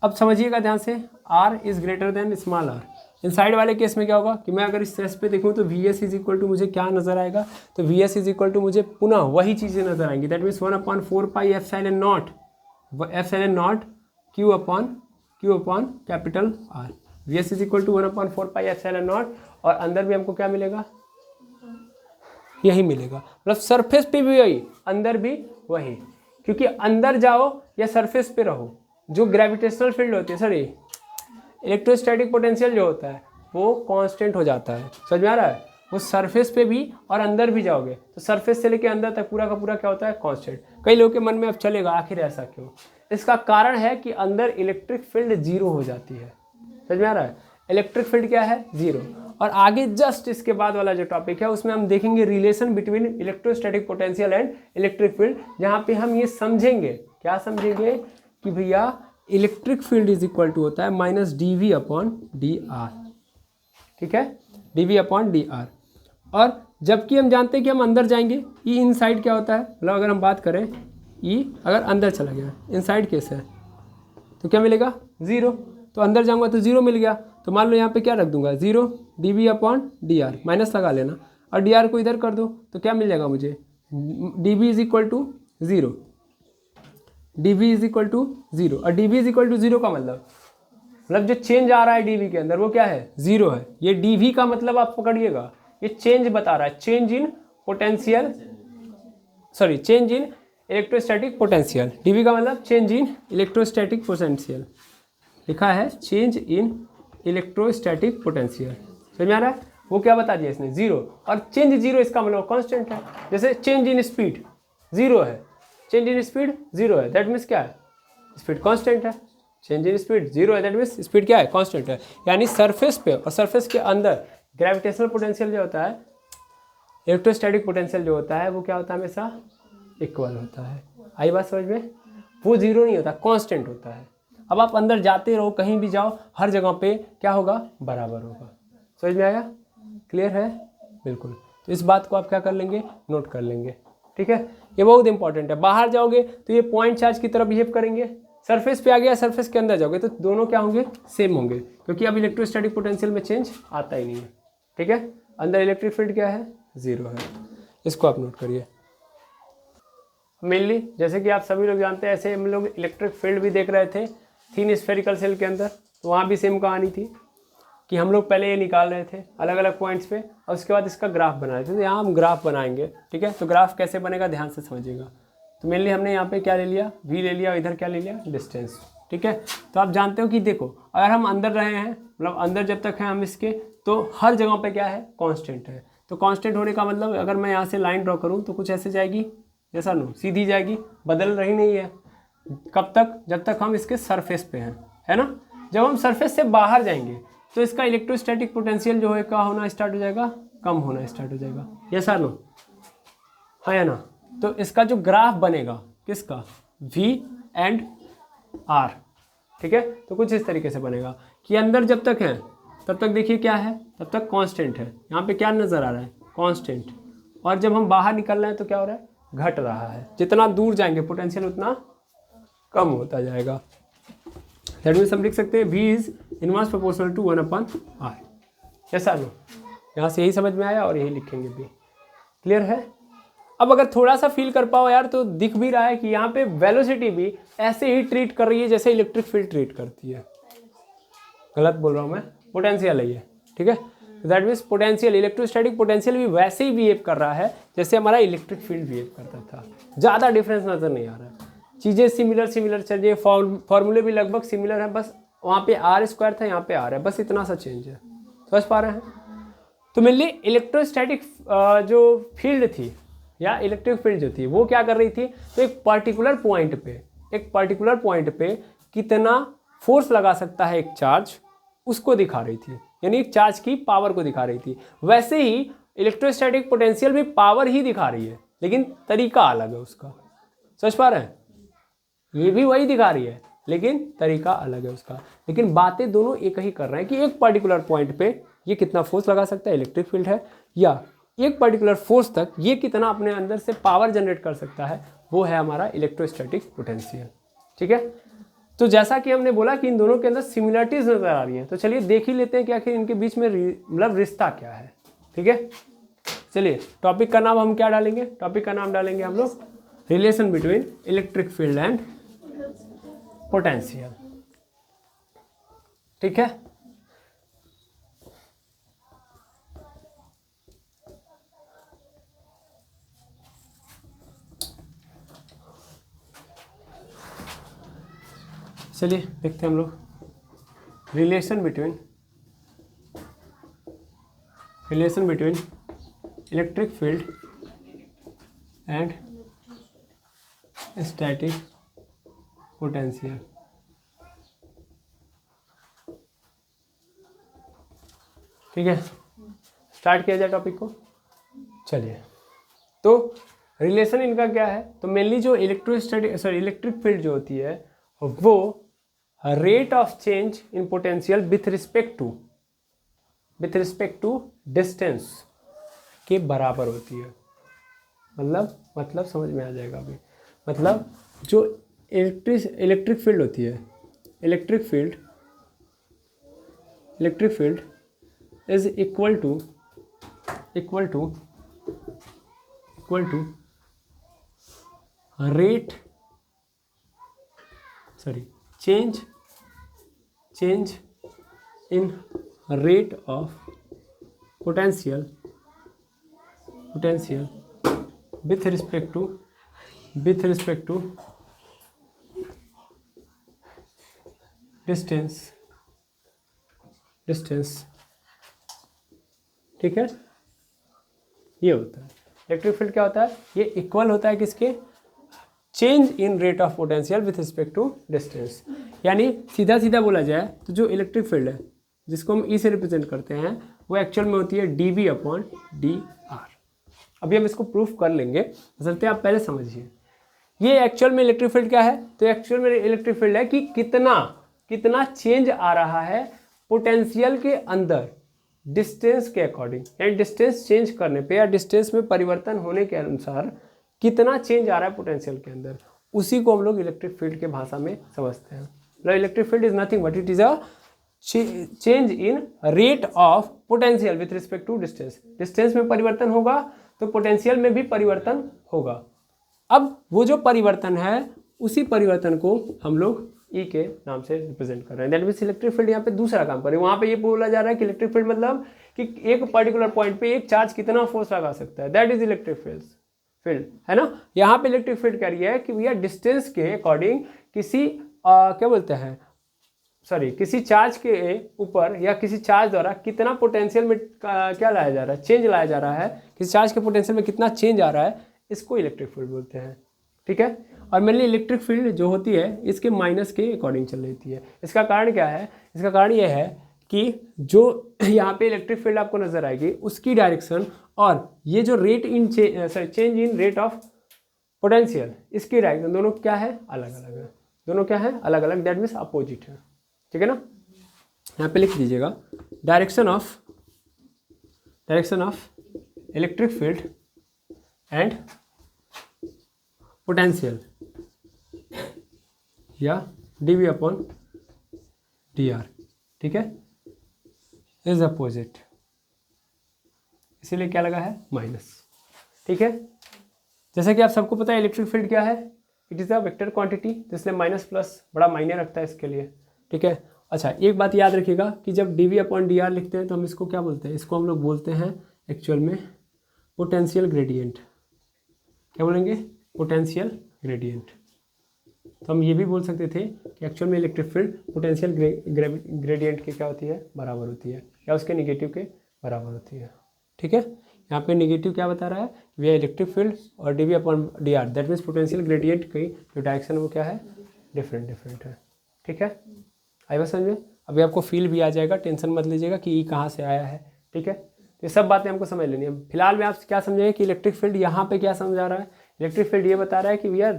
अब समझिएगा ध्यान से, R is greater than small r। Inside वाले केस में क्या होगा कि मैं अगर इस स्ट्रेस पे देखूँ तो VS इज इक्वल टू मुझे क्या नजर आएगा, तो VS इज इक्वल टू मुझे पुनः वही चीज़ें नजर आएंगी। That means 1/4 pi epsilon naught Q upon capital R। VS is equal to 1/4 pi epsilon naught, और अंदर भी हमको क्या मिलेगा, यही मिलेगा, मतलब सरफेस पे भी वही, अंदर भी वही, क्योंकि अंदर जाओ या सरफेस पे रहो, जो ग्रेविटेशनल फील्ड होती है, सॉरी इलेक्ट्रोस्टैटिक पोटेंशियल जो होता है वो कांस्टेंट हो जाता है। समझ में आ रहा है? वो सरफेस पे भी और अंदर भी जाओगे तो सरफेस से लेके अंदर तक पूरा का पूरा क्या होता है, कांस्टेंट। कई लोगों के मन में अब चलेगा आखिर ऐसा क्यों, इसका कारण है कि अंदर इलेक्ट्रिक फील्ड जीरो हो जाती है। समझ में आ रहा है? इलेक्ट्रिक फील्ड क्या है, जीरो। और आगे जस्ट इसके बाद वाला जो टॉपिक है उसमें हम देखेंगे relation between electrostatic potential and electric field, जहाँ पे हम ये समझेंगे, क्या समझेंगे कि भैया electric field is equal to होता है माइनस dV अपॉन dr, ठीक है? dV upon dr। और जबकि हम जानते हैं कि हम अंदर जाएंगे, E इनसाइड क्या होता है, मतलब अगर हम बात करें E अगर अंदर चला गया, इनसाइड केस है, तो क्या मिलेगा, जीरो। तो अंदर जाऊंगा तो जीरो मिल गया, तो मान लो यहाँ पे क्या रख दूंगा, zero dV upon dr, minus लगा लेना, और dr को इधर कर दो तो क्या मिल जाएगा मुझे, dV is equal to zero, dV is equal to zero. और dV is equal to zero का मतलब जो चेंज आ रहा है dV के अंदर वो क्या है, जीरो है। ये dV का मतलब आप पकड़िएगा, ये चेंज बता रहा है, change in potential, sorry change in electrostatic potential. dV का मतलब चेंज इन इलेक्ट्रोस्टैटिक पोटेंशियल, लिखा है चेंज इन इलेक्ट्रोस्टैटिक पोटेंशियल। समझ में आ रहा है? वो क्या बता दिया इसने, जीरो। और चेंज जीरो इसका मतलब कांस्टेंट है, जैसे चेंज इन स्पीड जीरो है, चेंज इन स्पीड जीरो है, दैट मीन्स क्या है, स्पीड कांस्टेंट है। चेंज इन स्पीड जीरो है, दैट मीन्स स्पीड क्या है, कांस्टेंट है। यानी सरफेस पे और सरफेस के अंदर ग्रेविटेशनल पोटेंशियल जो होता है, इलेक्ट्रोस्टैटिक पोटेंशियल जो होता है वो क्या होता है, हमेशा इक्वल होता है। आई बात समझ में? वो जीरो नहीं होता, कांस्टेंट होता है। अब आप अंदर जाते रहो, कहीं भी जाओ, हर जगह पे क्या होगा, बराबर होगा। समझ में आया? क्लियर है? बिल्कुल। तो इस बात को आप क्या कर लेंगे, नोट कर लेंगे, ठीक है? ये बहुत इंपॉर्टेंट है। बाहर जाओगे तो ये पॉइंट चार्ज की तरह बिहेव करेंगे, सरफेस पे आ गया, सरफेस के अंदर जाओगे तो दोनों क्या होंगे, सेम होंगे, क्योंकि अब इलेक्ट्रोस्टैटिक पोटेंशियल में चेंज आता ही नहीं है, ठीक है? अंदर इलेक्ट्रिक फील्ड क्या है, जीरो है। इसको आप नोट करिए। मेनली जैसे कि आप सभी लोग जानते हैं, ऐसे हम लोग इलेक्ट्रिक फील्ड भी देख रहे थे थिन स्फेरिकल सेल के अंदर, तो वहाँ भी सेम कहानी थी। कि हम लोग पहले ये निकाल रहे थे अलग अलग पॉइंट्स पे और उसके बाद इसका ग्राफ बना रहे थे। तो यहाँ हम ग्राफ बनाएंगे, ठीक है। तो ग्राफ कैसे बनेगा ध्यान से समझिएगा। तो मेनली हमने यहाँ पे क्या ले लिया, v ले लिया, इधर क्या ले लिया, डिस्टेंस, ठीक है। तो आप जानते हो कि देखो अगर हम अंदर रहे हैं, मतलब अंदर जब तक हैं हम इसके, तो हर जगह पे क्या है, कांस्टेंट है। तो कांस्टेंट होने का मतलब अगर मैं यहाँ से लाइन ड्रॉ करूँ तो कुछ ऐसे जाएगी, जैसा नो सीधी जाएगी, बदल रही नहीं है। कब तक, जब तक हम इसके सरफेस पे हैं, है ना। जब हम सरफेस से बाहर जाएंगे तो इसका इलेक्ट्रोस्टैटिक पोटेंशियल जो है क्या होना स्टार्ट हो जाएगा, कम होना स्टार्ट हो जाएगा, यस नो, हाँ या ना। तो इसका जो ग्राफ बनेगा किसका, v एंड r, ठीक है। तो कुछ इस तरीके से बनेगा कि अंदर जब तक है तब तक देखिए क्या है, तब तक कांस्टेंट है। यहाँ पे क्या नज़र आ रहा है, कांस्टेंट। और जब हम बाहर निकल रहे हैं तो क्या हो रहा है, घट रहा है। जितना दूर जाएंगे पोटेंशियल उतना कम होता जाएगा। दैट मीन्स हम लिख सकते हैं v is inverse proportional to 1/r, ऐसा नो। यहाँ से यही समझ में आया और यही लिखेंगे भी, क्लियर है। अब अगर थोड़ा सा फील कर पाओ यार तो दिख भी रहा है कि यहाँ पे वेलोसिटी भी ऐसे ही ट्रीट कर रही है जैसे इलेक्ट्रिक फील्ड ट्रीट करती है। गलत बोल रहा हूँ मैं, पोटेंशियल है ये, ठीक है। That means potential, electrostatic potential भी वैसे ही बिहेव कर रहा है जैसे हमारा इलेक्ट्रिक फील्ड बिहेव करता था। ज़्यादा डिफरेंस नज़र नहीं आ रहा है, चीज़ें सिमिलर चल रही है, फॉर्मूले भी लगभग सिमिलर है, बस वहाँ पे r² था, यहाँ पे r है, बस इतना सा चेंज है। समझ पा रहे हैं। तो मेनली इलेक्ट्रोस्टैटिक जो फील्ड थी या इलेक्ट्रिक फील्ड जो थी वो क्या कर रही थी, तो एक पर्टिकुलर पॉइंट पे कितना फोर्स लगा सकता है एक चार्ज, उसको दिखा रही थी, यानी एक चार्ज की पावर को दिखा रही थी। वैसे ही इलेक्ट्रोस्टैटिक पोटेंशियल भी पावर ही दिखा रही है, लेकिन तरीका अलग है उसका। समझ पा रहे हैं, ये भी वही दिखा रही है लेकिन तरीका अलग है उसका। लेकिन बातें दोनों एक ही कर रहे हैं कि एक पर्टिकुलर पॉइंट पे ये कितना फोर्स लगा सकता है, इलेक्ट्रिक फील्ड है, या एक पर्टिकुलर फोर्स तक ये कितना अपने अंदर से पावर जनरेट कर सकता है, वो है हमारा इलेक्ट्रोस्टैटिक पोटेंशियल, ठीक है। तो जैसा कि हमने बोला कि इन दोनों के अंदर सिमिलरिटीज नजर आ रही हैं, तो चलिए देख ही लेते हैं कि आखिर इनके बीच में मतलब रिश्ता क्या है, ठीक है। चलिए टॉपिक का नाम हम क्या डालेंगे, टॉपिक का नाम डालेंगे हम लोग relation between electric field and potential, ठीक है। चलिए देखते हैं हम लोग relation between electric field and static potential. ठीक है, स्टार्ट किया जाए टॉपिक को। चलिए, तो रिलेशन इनका क्या है, तो मेनली जो इलेक्ट्रिक फील्ड जो होती है वो rate of change in potential with respect to distance के बराबर होती है। मतलब समझ में आ जाएगा अभी। मतलब जो इलेक्ट्रिक फील्ड होती है, electric field is equal to rate change in rate of potential with respect to distance। ठीक है, ये होता है इलेक्ट्रिक फील्ड। क्या होता है, ये इक्वल होता है किसके, change in rate of potential with respect to distance. यानी सीधा बोला जाए तो जो इलेक्ट्रिक फील्ड है जिसको हम ई से रिप्रेजेंट करते हैं वो एक्चुअल में होती है dV/dr। अभी हम इसको प्रूफ कर लेंगे, बशर्ते आप पहले समझिए। ये एक्चुअल में इलेक्ट्रिक फील्ड क्या है, तो एक्चुअल में इलेक्ट्रिक फील्ड है कि कितना चेंज आ रहा है पोटेंशियल के अंदर डिस्टेंस के अकॉर्डिंग, यानी डिस्टेंस चेंज करने पे या डिस्टेंस में परिवर्तन होने के अनुसार कितना चेंज आ रहा है पोटेंशियल के अंदर, उसी को हम लोग इलेक्ट्रिक फील्ड के भाषा में समझते हैं। मतलब electric field is nothing but it is a change in rate of potential with respect to distance. Distance में परिवर्तन होगा तो पोटेंशियल में भी परिवर्तन होगा। अब वो जो परिवर्तन है उसी परिवर्तन को हम लोग ई के नाम से रिप्रेजेंट कर रहे हैं। दैट मीन्स इलेक्ट्रिक फील्ड यहाँ पे दूसरा काम कर रही है। वहाँ पे ये बोला जा रहा है कि इलेक्ट्रिक फील्ड मतलब कि एक पर्टिकुलर पॉइंट पे एक चार्ज कितना फोर्स लगा सकता है, दैट इज इलेक्ट्रिक फील्ड, है ना। यहाँ पे इलेक्ट्रिक फील्ड कह रही है कि भैया डिस्टेंस के अकॉर्डिंग किसी क्या बोलते हैं, सॉरी, किसी चार्ज के ऊपर या किसी चार्ज द्वारा कितना पोटेंशियल में क्या लाया जा रहा है, चेंज लाया जा रहा है, किसी चार्ज के पोटेंशियल में कितना चेंज आ रहा है, इसको इलेक्ट्रिक फील्ड बोलते हैं। ठीक है। और मेनली इलेक्ट्रिक फील्ड जो होती है इसके माइनस के अकॉर्डिंग चल रही है। इसका कारण क्या है, इसका कारण यह है कि जो यहाँ पे इलेक्ट्रिक फील्ड आपको नजर आएगी उसकी डायरेक्शन और ये जो change in rate of potential, इसकी डायरेक्शन दोनों क्या है, अलग अलग है। दोनों क्या है, अलग अलग, दैट मीन्स अपोजिट है। ठीक है ना। यहाँ पे लिख दीजिएगा direction of electric field and potential या dV अपॉन dr, ठीक है, इज अपोजिट, इसीलिए क्या लगा है, माइनस। ठीक है। जैसे कि आप सबको पता है इलेक्ट्रिक फील्ड क्या है, it is a vector quantity, तो इसलिए माइनस प्लस बड़ा मायने रखता है इसके लिए। ठीक है। अच्छा, एक बात याद रखिएगा कि जब dV अपॉन dr लिखते हैं तो हम इसको क्या बोलते हैं, इसको हम लोग बोलते हैं एक्चुअल में पोटेंशियल ग्रेडियंट। क्या बोलेंगे, पोटेंशियल ग्रेडियंट। तो हम ये भी बोल सकते थे कि एक्चुअल में इलेक्ट्रिक फील्ड पोटेंशियल ग्रेडियंट के क्या होती है, बराबर होती है, या उसके निगेटिव के बराबर होती है। ठीक है। यहाँ पे निगेटिव क्या बता रहा है, वी इलेक्ट्रिक फील्ड और dV upon dr, that means potential gradient की जो डायरेक्शन वो क्या है, डिफरेंट है। ठीक है। आई बात समझ में। अभी आपको फील भी आ जाएगा, टेंशन मत लीजिएगा कि ई कहाँ से आया है। ठीक है। तो ये सब बातें हमको समझ लेनी है। फिलहाल में आप क्या समझेंगे कि इलेक्ट्रिक फील्ड यहाँ पे क्या समझा रहा है, इलेक्ट्रिक फील्ड ये बता रहा है कि भैया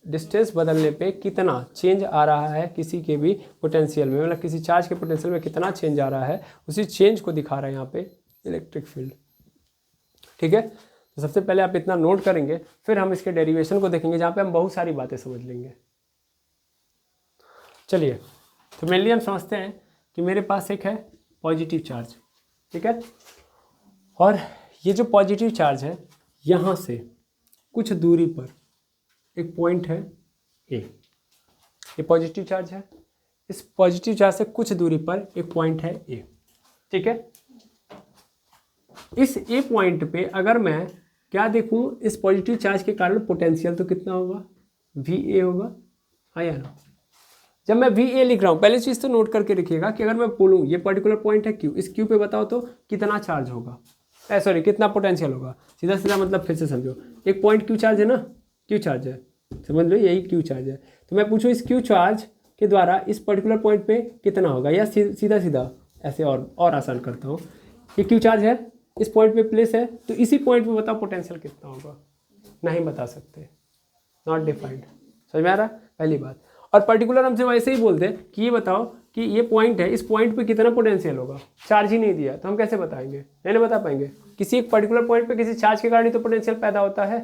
डिस्टेंस बदलने पे कितना चेंज आ रहा है किसी के भी पोटेंशियल में, मतलब किसी चार्ज के पोटेंशियल में कितना चेंज आ रहा है, उसी चेंज को दिखा रहा है यहाँ पे इलेक्ट्रिक फील्ड। ठीक है। तो सबसे पहले आप इतना नोट करेंगे, फिर हम इसके डेरिवेशन को देखेंगे जहाँ पे हम बहुत सारी बातें समझ लेंगे। चलिए, तो मेनली हम समझते हैं कि मेरे पास एक है पॉजिटिव चार्ज। ठीक है। और ये जो पॉजिटिव चार्ज है, यहाँ से कुछ दूरी पर एक पॉइंट है ए, ये पॉजिटिव चार्ज है। इस पॉजिटिव चार्ज से कुछ दूरी पर एक पॉइंट है ए। ठीक है। इस ए पॉइंट पे अगर मैं क्या देखूं, इस पॉजिटिव चार्ज के कारण पोटेंशियल तो कितना होगा, VA होगा, हाँ या ना। जब मैं VA लिख रहा हूँ, पहले चीज़ तो नोट करके रखिएगा कि अगर मैं बोलूँ ये पर्टिकुलर पॉइंट है Q, इस Q पे बताओ तो कितना चार्ज होगा, सॉरी कितना पोटेंशियल होगा। सीधा सीधा मतलब फिर से समझो, एक पॉइंट Q चार्ज है ना, Q चार्ज है, समझ लो यही Q चार्ज है। तो मैं पूछूँ इस Q चार्ज के द्वारा इस पर्टिकुलर पॉइंट पे कितना होगा, या सीधा सीधा ऐसे और आसान करता हूँ, ये Q चार्ज है, इस पॉइंट पे प्लेस है, तो इसी पॉइंट पे बताओ पोटेंशियल कितना होगा, नहीं बता सकते, नॉट डिफाइंड। समझ में आ रहा है पहली बात। और पर्टिकुलर हमसे वैसे ही बोलते हैं कि ये बताओ कि ये पॉइंट है, इस पॉइंट पे कितना पोटेंशियल होगा, चार्ज ही नहीं दिया तो हम कैसे बताएंगे, नहीं बता पाएंगे। किसी एक पर्टिकुलर पॉइंट पे किसी चार्ज के कारण ही तो पोटेंशियल पैदा होता है।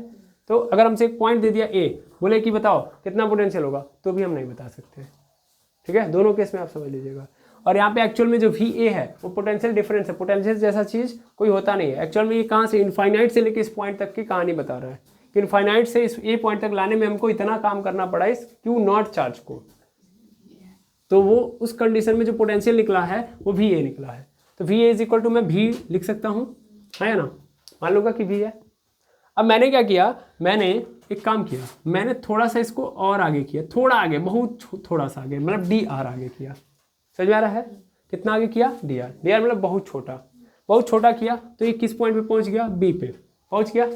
तो अगर हमसे एक पॉइंट दे दिया ए, बोले कि बताओ कितना पोटेंशियल होगा, तो भी हम नहीं बता सकते। ठीक है। दोनों केस में आप समझ लीजिएगा। और यहाँ पे एक्चुअल में जो VA है वो पोटेंशियल डिफरेंस है, पोटेंशियल जैसा चीज़ कोई होता नहीं है। एक्चुअल में ये कहाँ से, इनफाइनाइट से लेकर इस पॉइंट तक की कहानी बता रहा है कि इनफाइनाइट से इस ए पॉइंट तक लाने में हमको इतना काम करना पड़ा इस Q नॉट चार्ज को, तो वो उस कंडीशन में जो पोटेंशियल निकला है वो VA निकला है। तो VA इज इक्वल टू मैं V लिख सकता हूँ, है ना, मान लूँगा कि V है। अब मैंने क्या किया, मैंने एक काम किया, मैंने थोड़ा सा इसको और आगे किया, थोड़ा आगे, बहुत थोड़ा सा आगे, मतलब DR आगे किया। समझ में आ रहा है, कितना आगे किया, DR मतलब बहुत छोटा किया। तो ये किस पॉइंट पे पहुंच गया, B पे पहुंच गया।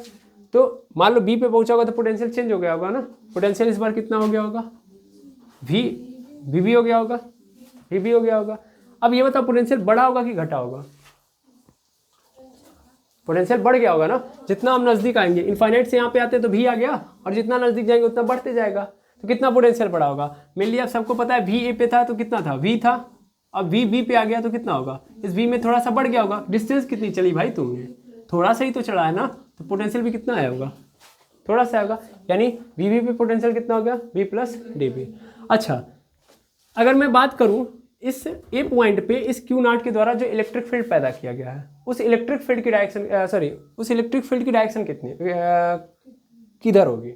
तो मान लो B पे पहुंचा होगा तो पोटेंशियल चेंज हो गया होगा ना, पोटेंशियल इस बार कितना हो गया होगा, VB हो गया होगा, VB हो गया होगा। अब ये बताओ पोटेंशियल बढ़ा होगा कि घटा होगा, पोटेंशियल बढ़ गया होगा ना, जितना हम नजदीक आएंगे, इनफाइनाइट से यहाँ पे आते तो V आ गया, और जितना नजदीक जाएंगे उतना बढ़ते जाएगा, तो कितना पोटेंशियल बढ़ा होगा। मेनली आप सबको पता है VA पे था तो कितना था, V था, अब V पे आ गया तो कितना होगा, इस V में थोड़ा सा बढ़ गया होगा। डिस्टेंस कितनी चली भाई तुमने, थोड़ा सा ही तो चला है ना, तो पोटेंशियल भी कितना आया होगा, थोड़ा सा होगा, यानी VB पे पोटेंशियल कितना हो गया, V प्लस DB। अच्छा, अगर मैं बात करूं इस ए पॉइंट पे इस Q नॉट के द्वारा जो इलेक्ट्रिक फील्ड पैदा किया गया है, उस इलेक्ट्रिक फील्ड की डायरेक्शन कितनी किधर होगी।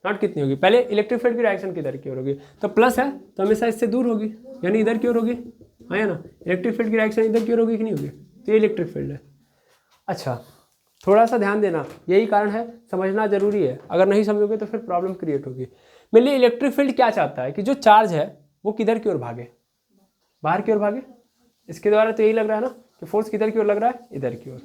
नॉट कितनी होगी, पहले इलेक्ट्रिक फील्ड की डायरेक्शन किधर की ओर होगी, तो प्लस है तो हमेशा इससे दूर होगी, यानी इधर की ओर होगी, है ना। इलेक्ट्रिक फील्ड की डायरेक्शन इधर की ओर होगी कि नहीं होगी, तो ये इलेक्ट्रिक फील्ड है। अच्छा, थोड़ा सा ध्यान देना, यही कारण है, समझना जरूरी है, अगर नहीं समझोगे तो फिर प्रॉब्लम क्रिएट होगी। मेनली इलेक्ट्रिक फील्ड क्या चाहता है कि जो चार्ज है वो किधर की ओर भागे, बाहर की ओर भागे। इसके द्वारा तो यही लग रहा है ना कि फोर्स किधर की ओर लग रहा है, इधर की ओर,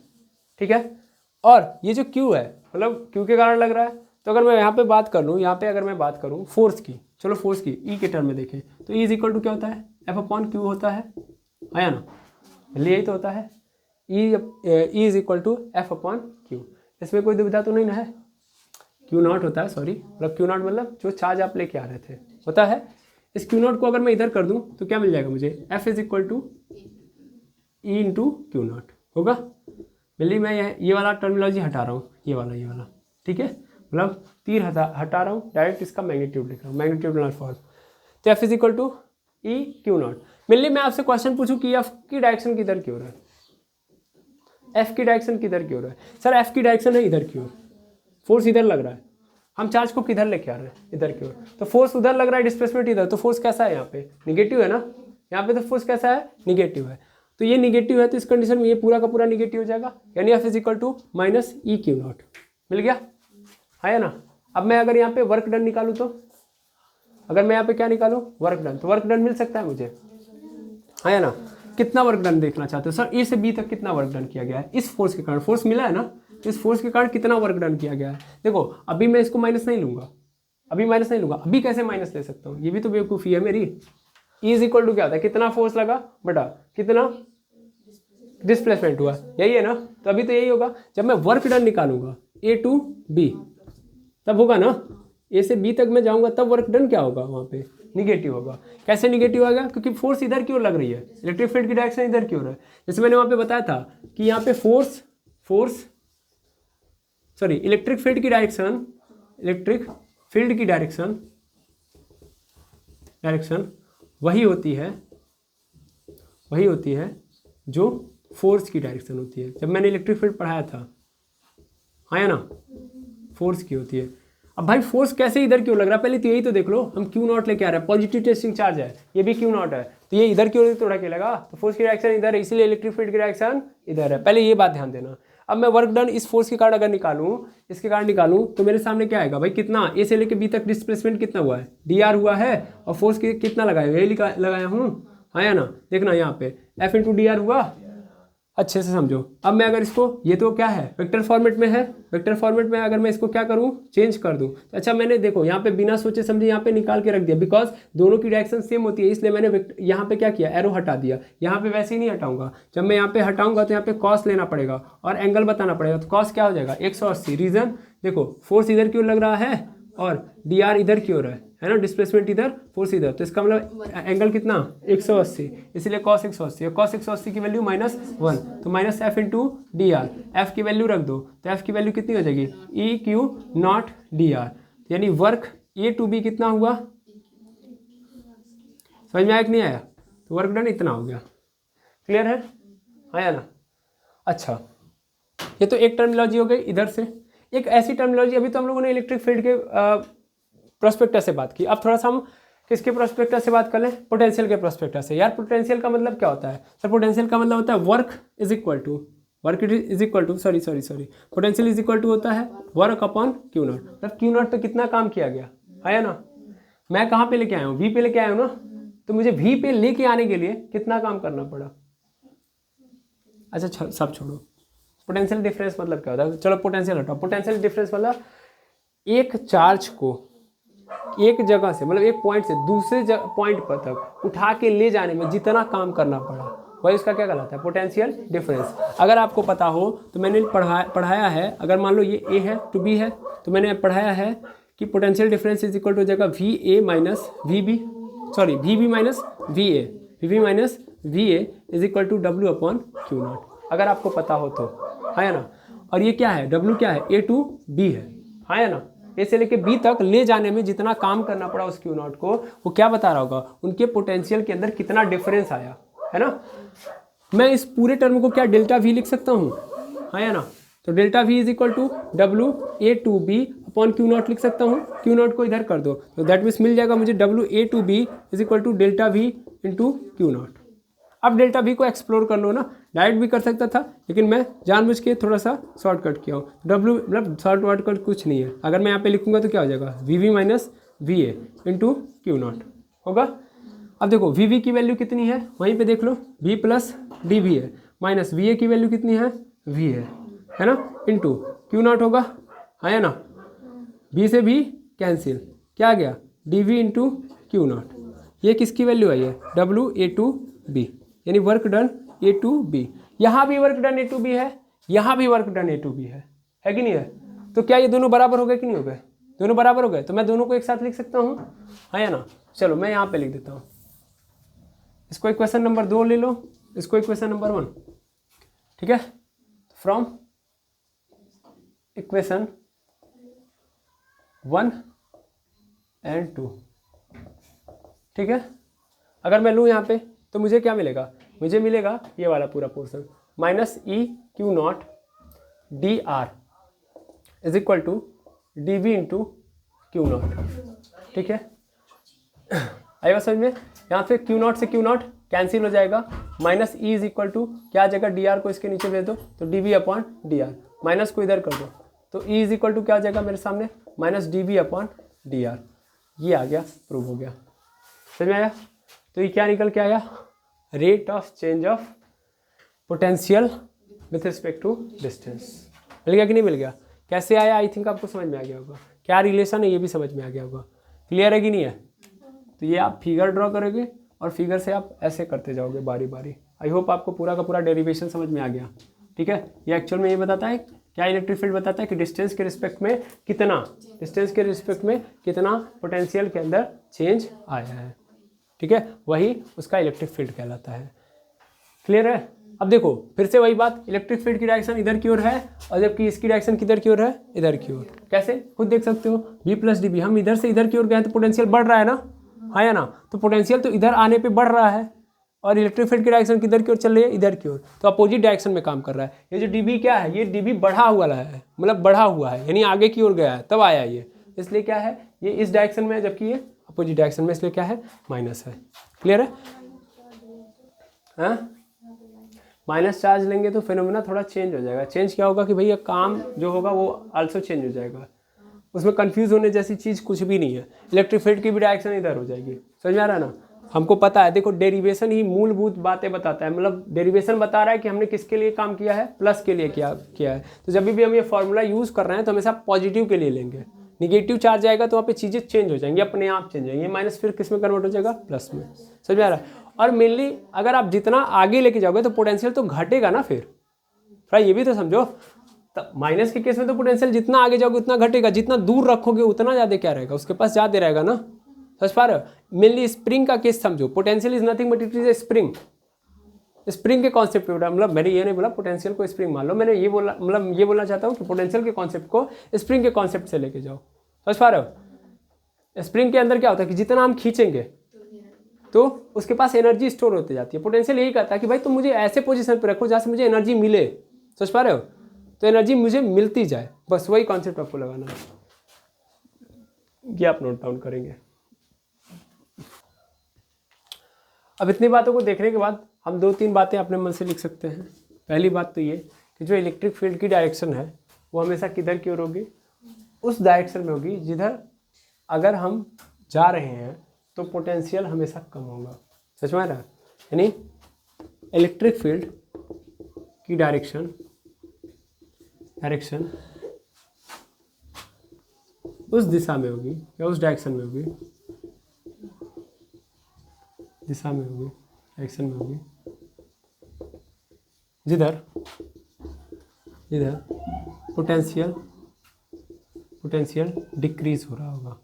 ठीक है। और ये जो Q है, मतलब Q के कारण लग रहा है, तो अगर मैं यहाँ पे बात कर लूँ, यहाँ पे अगर मैं बात करूँ फोर्स की, चलो फोर्स की E के टर्म में देखें तो E इज इक्वल टू क्या होता है, F/Q होता है ना, यही तो होता है, E is equal to F/Q। इसमें कोई दुविधा तो नहीं ना है, Q0 होता है, सॉरी, मतलब Q0 मतलब जो चार्ज आप लेके आ रहे थे होता है। इस Q0 को अगर मैं इधर कर दूं तो क्या मिल जाएगा मुझे, F is equal to E into Q0 होगा। बिल्ली मैं ये वाला टर्मिनोलॉजी हटा रहा हूँ, ये वाला, ठीक है, मतलब तीर हटा रहा हूँ, डायरेक्ट इसका मैग्नीट्यूड लिख रहा हूँ, मैग्नीट्यूड फॉर्म। तो F is equal to E Q0। बिल्ली मैं आपसे क्वेश्चन पूछूं कि F की डायरेक्शन किधर की ओर है, F की डायरेक्शन किधर की ओर है, सर F की डायरेक्शन है इधर की ओर, फोर्स इधर लग रहा है, हम चार्ज को किधर लेके आ रहे हैं, इधर की ओर, तो फोर्स उधर लग रहा है, डिस्प्लेसमेंट इधर, तो फोर्स कैसा है यहाँ पे, निगेटिव है ना, यहाँ पे तो फोर्स कैसा है, निगेटिव है, तो ये निगेटिव है, तो इस कंडीशन में ये पूरा का पूरा निगेटिव हो जाएगा, यानी F is equal to minus E Q0 मिल गया, है ना। अब मैं अगर यहाँ पे वर्क डन निकालूँ तो, अगर मैं यहाँ पे क्या निकालूँ, वर्क डन, तो वर्क डन मिल सकता है मुझे, है ना। कितना वर्क डन देखना चाहते हो, सर A से B तक कितना वर्क डन किया गया है, इस फोर्स के कारण, फोर्स मिला है ना, इस फोर्स के कारण कितना वर्क डन किया गया है। देखो अभी मैं इसको माइनस नहीं लूंगा, अभी कैसे माइनस ले सकता हूँ, ये भी तो बेवकूफ़ी है मेरी। E इज इक्वल टू क्या होता है, कितना फोर्स लगा बटा कितना डिस्प्लेसमेंट हुआ, यही है ना, तो अभी तो यही होगा। जब मैं वर्क डन निकालूंगा A to B तब होगा ना, A से B तक मैं जाऊंगा तब वर्क डन क्या होगा, वहाँ पे निगेटिव होगा। कैसे निगेटिव आएगा, क्योंकि फोर्स इधर की ओर लग रही है, इलेक्ट्रिक फील्ड की डायरेक्शन इधर की ओर है। जैसे मैंने वहाँ पे बताया था कि यहाँ पे इलेक्ट्रिक फील्ड की डायरेक्शन वही होती है जो फोर्स की डायरेक्शन होती है। जब मैंने इलेक्ट्रिक फील्ड पढ़ाया था, हाँ ना, फोर्स की होती है। अब भाई फोर्स कैसे इधर क्यों लग रहा है, पहले तो यही तो देख लो, हम Q0 लेके आ रहे हैं, पॉजिटिव टेस्टिंग चार्ज है, ये भी Q0 है, तो ये इधर की ओर थोड़ा लगेगा, तो फोर्स की डायरेक्शन इधर है, इसीलिए इलेक्ट्रिक फील्ड की डायरेक्शन इधर है, पहले ये बात ध्यान देना। अब मैं वर्क डन इस फोर्स के कारण अगर इसके कारण निकालूं तो मेरे सामने क्या आएगा भाई, कितना A से लेके B तक डिस्प्लेसमेंट कितना हुआ है, dr हुआ है, और फोर्स कितना लगाया, यही लगाया हूँ, है ना। देखना यहाँ पे F इंटू dr हुआ, अच्छे से समझो। अब मैं अगर इसको, ये तो क्या है, वेक्टर फॉर्मेट में है, वेक्टर फॉर्मेट में अगर मैं इसको क्या करूं, चेंज कर दूं, तो अच्छा मैंने देखो यहाँ पे बिना सोचे समझे यहाँ पे निकाल के रख दिया, बिकॉज दोनों की डायरेक्शन सेम होती है, इसलिए मैंने यहाँ पे क्या किया, एरो हटा दिया। यहाँ पे वैसे ही नहीं हटाऊंगा, जब मैं यहाँ पे हटाऊंगा तो यहाँ पे कॉस लेना पड़ेगा और एंगल बताना पड़ेगा, तो कॉस क्या हो जाएगा 180। रीजन देखो, फोर्स इधर की ओर लग रहा है और dr इधर की ओर है ना, डिस्प्लेसमेंट इधर, फोर्स इधर, तो इसका मतलब एंगल कितना 180, इसलिए cos 180, और cos 180 की वैल्यू -1, तो minus F into dr, F की वैल्यू रख दो, तो F की वैल्यू कितनी हो जाएगी E Q0 dr, यानी वर्क A to B कितना हुआ, समझ में आया कि नहीं आया, तो वर्क डन इतना हो गया। क्लियर है, आया ना। अच्छा, ये तो एक टर्मिनोलॉजी हो गई इधर से। एक ऐसी टर्मिनोलॉजी, अभी तो हम लोगों ने इलेक्ट्रिक फील्ड के प्रोस्पेक्टस से बात की, अब थोड़ा सा हम किसके प्रोस्पेक्टस से बात कर लें, पोटेंशियल के प्रोस्पेक्टस से। यार पोटेंशियल का मतलब क्या होता है, सर पोटेंशियल का मतलब होता है पोटेंशियल इज इक्वल टू होता है वर्क अपॉन Q0, मतलब Q0 पे कितना काम किया गया, है ना। मैं कहाँ पे लेके आया हूँ, V पे लेके आया हूँ ना, तो मुझे V पे लेके आने के लिए कितना काम करना पड़ा। अच्छा सब छोड़ो, पोटेंशियल डिफरेंस मतलब क्या होता है, चलो पोटेंशियल हटाओ। पोटेंशियल डिफरेंस मतलब एक चार्ज को एक जगह से, मतलब एक पॉइंट से दूसरे पॉइंट पर तक उठा के ले जाने में जितना काम करना पड़ा, वही उसका क्या कहलाता है, पोटेंशियल डिफरेंस। अगर आपको पता हो तो मैंने पढ़ाया है, अगर मान लो ये A है टू B है, तो मैंने पढ़ाया है कि potential difference is equal to हो जाएगा VB minus VA is equal to W upon Q0, अगर आपको पता हो तो, है ना। और ये क्या है, W क्या है, A to B है ना। A से लेके B तक ले जाने में जितना काम करना पड़ा उस Q0 को, वो क्या बता रहा होगा, उनके पोटेंशियल के अंदर कितना डिफरेंस आया, है ना। मैं इस पूरे टर्म को क्या डेल्टा V लिख सकता हूँ, है ना। तो delta V is equal to W A to B upon Q naught लिख सकता हूँ, क्यू नॉट को इधर कर दो तो दैट मीन्स मिल जाएगा मुझे WA/B is equal to delta V into Q naught. अब डेल्टा V को एक्सप्लोर कर लो ना, डायरेक्ट भी कर सकता था लेकिन मैं जानबूझ के थोड़ा सा शॉर्टकट किया हूँ। W मतलब शॉर्टकट कुछ नहीं है, अगर मैं यहाँ पे लिखूंगा तो क्या हो जाएगा VV minus VA into Q not होगा। अब देखो VV की वैल्यू कितनी है वहीं पे देख लो, V प्लस DV है, माइनस VA की वैल्यू कितनी है V है ना, इंटू क्यू नॉट होगा, है ना, B से B कैंसिल, क्या आ गया DV इंटू क्यू नॉट। ये किसकी वैल्यू आई है WA/B, यानी वर्क डन A/B। यहाँ भी वर्क डन A/B है, यहाँ भी वर्क डन A/B है कि नहीं है। तो क्या ये दोनों बराबर हो गए कि नहीं हो गए, दोनों बराबर हो गए, तो मैं दोनों को एक साथ लिख सकता हूँ, है या ना। चलो मैं यहाँ पे लिख देता हूँ, इसको इक्वेशन नंबर 2 ले लो, इसको इक्वेशन नंबर 1, ठीक है। फ्रॉम इक्वेशन 1 एंड 2, ठीक है। अगर मैं लूँ यहाँ पे तो मुझे क्या मिलेगा, मुझे मिलेगा ये वाला पूरा portion minus EQ0 DR is equal to DV into Q0, ठीक है। आएगा समझ में, यहाँ पे Q0 से Q0 कैंसिल हो जाएगा, minus E is equal to क्या आ जाएगा DR को इसके नीचे भेज दो तो DV अपॉन DR, माइनस को इधर कर दो तो E इज इक्वल टू क्या आ जाएगा मेरे सामने माइनस DV अपॉन DR। ये आ गया, प्रूव हो गया, समझ में आया। तो ये क्या निकल के आया, rate of change of potential with respect to distance. मिल गया कि नहीं मिल गया, कैसे आया आई थिंक आपको समझ में आ गया होगा, क्या रिलेशन है ये भी समझ में आ गया होगा, क्लियर है कि नहीं है। तो ये आप फिगर ड्रॉ करोगे और फिगर से आप ऐसे करते जाओगे बारी बारी। आई होप आपको पूरा का पूरा डेरिवेशन समझ में आ गया, ठीक है। ये एक्चुअल में ये बताता है क्या, इलेक्ट्रिक फील्ड बताता है कि डिस्टेंस के रिस्पेक्ट में कितना, डिस्टेंस के रिस्पेक्ट में कितना पोटेंशियल के अंदर चेंज आया है, ठीक है, वही उसका इलेक्ट्रिक फील्ड कहलाता है। क्लियर है। अब देखो फिर से वही बात, इलेक्ट्रिक फील्ड की डायरेक्शन इधर की ओर है और जबकि इसकी डायरेक्शन किधर की ओर है, इधर की ओर। कैसे, खुद देख सकते हो, V प्लस DB, हम इधर से इधर की ओर गए तो पोटेंशियल बढ़ रहा है ना, है ना, तो पोटेंशियल तो इधर आने पे बढ़ रहा है और इलेक्ट्रिक फील्ड की डायरेक्शन किधर की ओर चल रही है, इधर की ओर, तो अपोजिट डायरेक्शन में काम कर रहा है। ये जो DB क्या है, ये DB बढ़ा हुआ है, मतलब बढ़ा हुआ है, यानी आगे की ओर गया है तब आया ये, इसलिए क्या है ये इस डायरेक्शन में है जबकि ये अपोजिट डायरेक्शन में, इसलिए क्या है माइनस है। क्लियर है। हाँ, माइनस चार्ज लेंगे तो फिनोमेना थोड़ा चेंज हो जाएगा। चेंज क्या होगा कि भैया काम जो होगा वो आल्सो चेंज हो जाएगा, उसमें कंफ्यूज होने जैसी चीज़ कुछ भी नहीं है। इलेक्ट्रिक फील्ड की भी डायरेक्शन इधर हो जाएगी, समझ में आ रहा है ना। हमको पता है, देखो डेरिवेशन ही मूलभूत बातें बताता है, मतलब डेरिवेशन बता रहा है कि हमने किसके लिए काम किया है, प्लस के लिए किया है। तो जब भी हम ये फॉर्मूला यूज़ कर रहे हैं तो हमेशा पॉजिटिव के लिए लेंगे, निगेटिव चार्ज आएगा तो वहाँ पे चीज़ें चेंज हो जाएंगी, अपने आप चेंज होंगी, माइनस फिर किस में कन्वर्ट हो जाएगा, प्लस में, समझ में आ रहा है। और मेनली अगर आप जितना आगे लेके जाओगे तो पोटेंशियल तो घटेगा ना, फिर थोड़ा ये भी तो समझो। तब माइनस के केस में तो पोटेंशियल जितना आगे जाओगे उतना घटेगा, जितना दूर रखोगे उतना ज़्यादा क्या रहेगा, उसके पास ज़्यादा रहेगा ना, समझ पा रहे हो। मेनली स्प्रिंग का केस समझो, potential is nothing but it is a spring. Spring के कॉन्सेप्ट पे, मतलब मैंने ये नहीं बोला पोटेंशियल को स्प्रिंग मान लो, मैंने ये बोला, मतलब ये बोलना चाहता हूँ कि पोटेंशियल के कॉन्सेप्ट को स्प्रिंग के कॉन्सेप्ट से लेके जाओ, समझ पा रहे हो। स्प्रिंग के अंदर क्या होता है कि जितना हम खींचेंगे तो उसके पास एनर्जी स्टोर होती जाती है। पोटेंशियल यही कहता है कि भाई तुम मुझे ऐसे पोजीशन पे रखो जहाँ से मुझे एनर्जी मिले, समझ पा रहे हो, तो एनर्जी मुझे मिलती जाए, बस वही कॉन्सेप्ट आपको लगाना है। ये आप नोट डाउन करेंगे। अब इतनी बातों को देखने के बाद हम 2-3 बातें अपने मन से लिख सकते हैं। पहली बात तो ये कि जो इलेक्ट्रिक फील्ड की डायरेक्शन है वो हमेशा किधर की ओर होगी, उस डायरेक्शन में होगी जिधर अगर हम जा रहे हैं तो पोटेंशियल हमेशा कम होगा, सच में रहा। यानी इलेक्ट्रिक फील्ड की डायरेक्शन उस दिशा में होगी या उस डायरेक्शन में होगी, दिशा में होगी, डायरेक्शन में होगी जिधर पोटेंशियल डिक्रीज हो रहा होगा,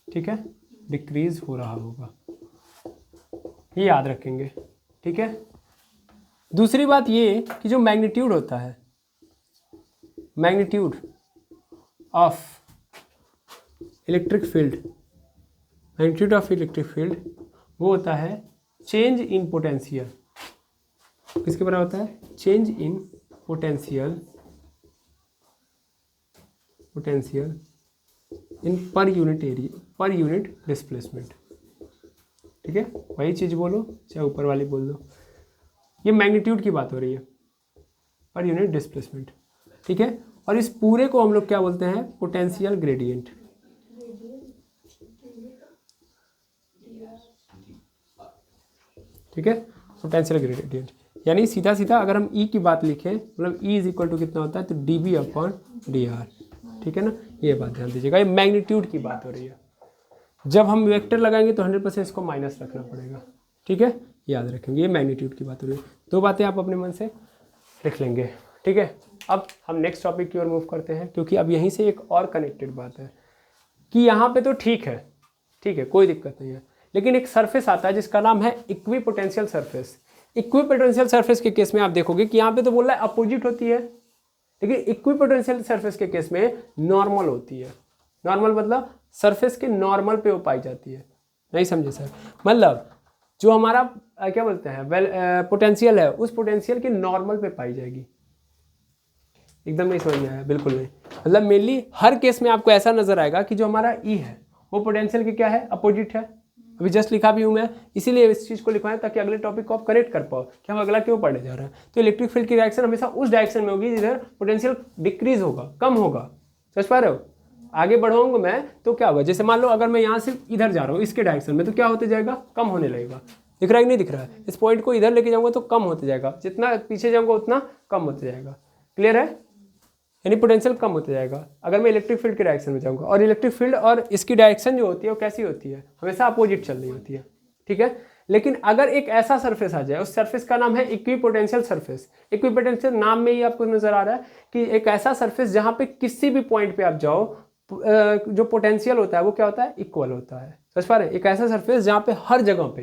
ठीक है, डिक्रीज हो रहा होगा, ये याद रखेंगे, ठीक है। दूसरी बात ये कि जो मैग्नीट्यूड होता है, मैग्नीट्यूड ऑफ इलेक्ट्रिक फील्ड, वो होता है चेंज इन पोटेंशियल। किसके बराबर होता है, change in potential potential in per unit area, per unit displacement. ठीक है, वही चीज़ बोलो चाहे ऊपर वाली बोल दो, ये मैग्नीट्यूड की बात हो रही है, पर यूनिट डिस्प्लेसमेंट। ठीक है, और इस पूरे को हम लोग क्या बोलते हैं, पोटेंशियल ग्रेडियंट। ठीक है, पोटेंशियल ग्रेडियंट, यानी सीधा सीधा अगर हम ई की बात लिखें, मतलब ई इज इक्वल टू कितना होता है, तो D B upon D R. ठीक है ना, ये बात ध्यान दीजिएगा, ये मैग्नीट्यूड की बात हो रही है। जब हम वेक्टर लगाएंगे तो 100% इसको माइनस रखना पड़ेगा। ठीक है, याद रखेंगे, ये मैग्नीट्यूड की बात हो रही है। दो बातें आप अपने मन से लिख लेंगे। ठीक है, अब हम नेक्स्ट टॉपिक की ओर मूव करते हैं, क्योंकि अब यहीं से एक और कनेक्टेड बात है कि यहाँ पे तो ठीक है, कोई दिक्कत नहीं है, लेकिन एक सरफेस आता है जिसका नाम है इक्विपोटेंशियल सरफेस। इक्विपोटेंशियल सरफेस के केस में आप देखोगे कि यहाँ पे तो बोल रहा है अपोजिट होती है, लेकिन इक्विपोटेंशियल सरफेस के केस में नॉर्मल होती है। नॉर्मल मतलब सरफेस के नॉर्मल पे वो पाई जाती है। नहीं समझे सर? मतलब जो हमारा क्या बोलते हैं पोटेंशियल है, उस पोटेंशियल के नॉर्मल पे पाई जाएगी। एकदम नहीं समझ में आया? बिल्कुल नहीं। मतलब मेनली हर केस में आपको ऐसा नजर आएगा कि जो हमारा ई है वो पोटेंशियल के क्या है, अपोजिट है। अभी जस्ट लिखा भी हूँ मैं, इसीलिए इस चीज़ को लिखवाया ताकि अगले टॉपिक को आप करेक्ट कर पाओ कि हम अगला क्यों पढ़ने जा रहे हैं। तो इलेक्ट्रिक फील्ड की डायरेक्शन हमेशा उस डायरेक्शन में होगी जिधर पोटेंशियल डिक्रीज होगा, कम होगा। समझ पा रहे हो? आगे बढ़ाऊंगा मैं तो क्या होगा, जैसे मान लो अगर मैं यहाँ से इधर जा रहा हूँ इसके डायरेक्शन में, तो क्या होते जाएगा, कम होने लगेगा। दिख रहा है कि नहीं दिख रहा है? इस पॉइंट को इधर लेके जाऊंगा तो कम होते जाएगा, जितना पीछे जाऊंगा उतना कम होते जाएगा। क्लियर है? यानी पोटेंशियल कम होते जाएगा अगर मैं इलेक्ट्रिक फील्ड के डायरेक्शन में जाऊंगा। और इलेक्ट्रिक फील्ड और इसकी डायरेक्शन जो होती है वो कैसी होती है, हमेशा अपोजिट चल रही होती है। ठीक है, लेकिन अगर एक ऐसा सरफेस आ जाए, उस सरफेस का नाम है इक्विपोटेंशियल सरफेस। इक्विपोटेंशियल नाम में ही आपको नजर आ रहा है कि एक ऐसा सरफेस जहां पे किसी भी पॉइंट पे आप जाओ, जो पोटेंशियल होता है वो क्या होता है, इक्वल होता है। समझ पा रहे हैं? एक ऐसा सरफेस जहां पे हर जगह पे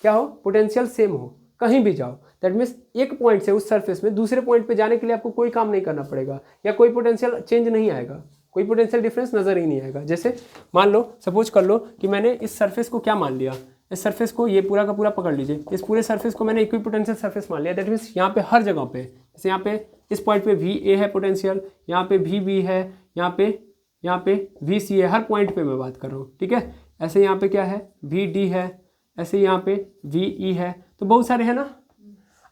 क्या हो, पोटेंशियल सेम हो, कहीं भी जाओ। दैट मीन्स एक पॉइंट से उस सरफेस में दूसरे पॉइंट पे जाने के लिए आपको कोई काम नहीं करना पड़ेगा, या कोई पोटेंशियल चेंज नहीं आएगा, कोई पोटेंशियल डिफरेंस नजर ही नहीं आएगा। जैसे मान लो, सपोज कर लो कि मैंने इस सरफेस को क्या मान लिया, इस सरफेस को, ये पूरा का पूरा पकड़ लीजिए, इस पूरे सरफेस को मैंने इक्विपोटेंशियल सरफेस मान लिया। दैट मीन्स यहाँ पे हर जगह पे, जैसे यहाँ पे इस पॉइंट पे वी ए है पोटेंशियल, यहाँ पे वी बी है, यहाँ पे वी सी है, हर पॉइंट पे मैं बात कर रहा हूँ। ठीक है, ऐसे यहाँ पे क्या है, वी डी है, ऐसे यहाँ पे वी ई है, तो बहुत सारे हैं ना।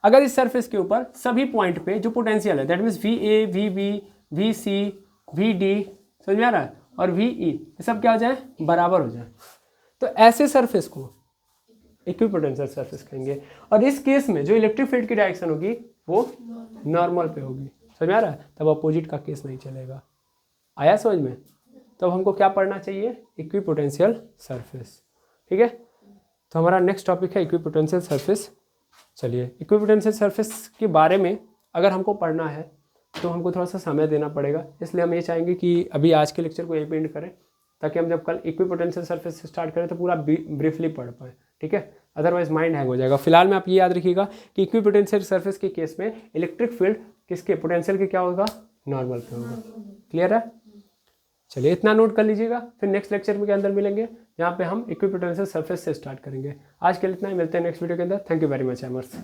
अगर इस सरफेस के ऊपर सभी पॉइंट पे जो पोटेंशियल है, that means V A, V B, V C, V D, समझ में आ रहा है, और वी ई, ये सब क्या हो जाए, बराबर हो जाए, तो ऐसे सरफेस को इक्विपोटेंशियल सरफेस कहेंगे। और इस केस में जो इलेक्ट्रिक फील्ड की डायरेक्शन होगी वो नॉर्मल पे होगी। समझ में आ रहा है? तब अपोजिट का केस नहीं चलेगा। आया समझ में? तब हमको क्या पढ़ना चाहिए, इक्विपोटेंशियल सरफेस। ठीक है, तो हमारा नेक्स्ट टॉपिक है इक्विपोटेंशियल सरफेस। चलिए, इक्विपोटेंशियल सरफेस के बारे में अगर हमको पढ़ना है तो हमको थोड़ा सा समय देना पड़ेगा, इसलिए हम ये चाहेंगे कि अभी आज के लेक्चर को यहीं पे एंड करें, ताकि हम जब कल इक्विपोटेंशियल सरफेस से स्टार्ट करें तो पूरा ब्रीफली पढ़ पाएँ। ठीक है, अदरवाइज माइंड हैंग हो जाएगा। फिलहाल में आप ये याद रखिएगा कि इक्विपोटेंशियल सरफेस के केस में इलेक्ट्रिक फील्ड किसके, पोटेंशियल के क्या होगा, नॉर्मल पे होगा। क्लियर है? चलिए, इतना नोट कर लीजिएगा, फिर नेक्स्ट लेक्चर में के अंदर मिलेंगे जहाँ पे हम इक्विपोटेंशियल सरफेस से स्टार्ट करेंगे। आज के लिए इतना ही, मिलते हैं नेक्स्ट वीडियो के अंदर। Thank you very much एमर्स।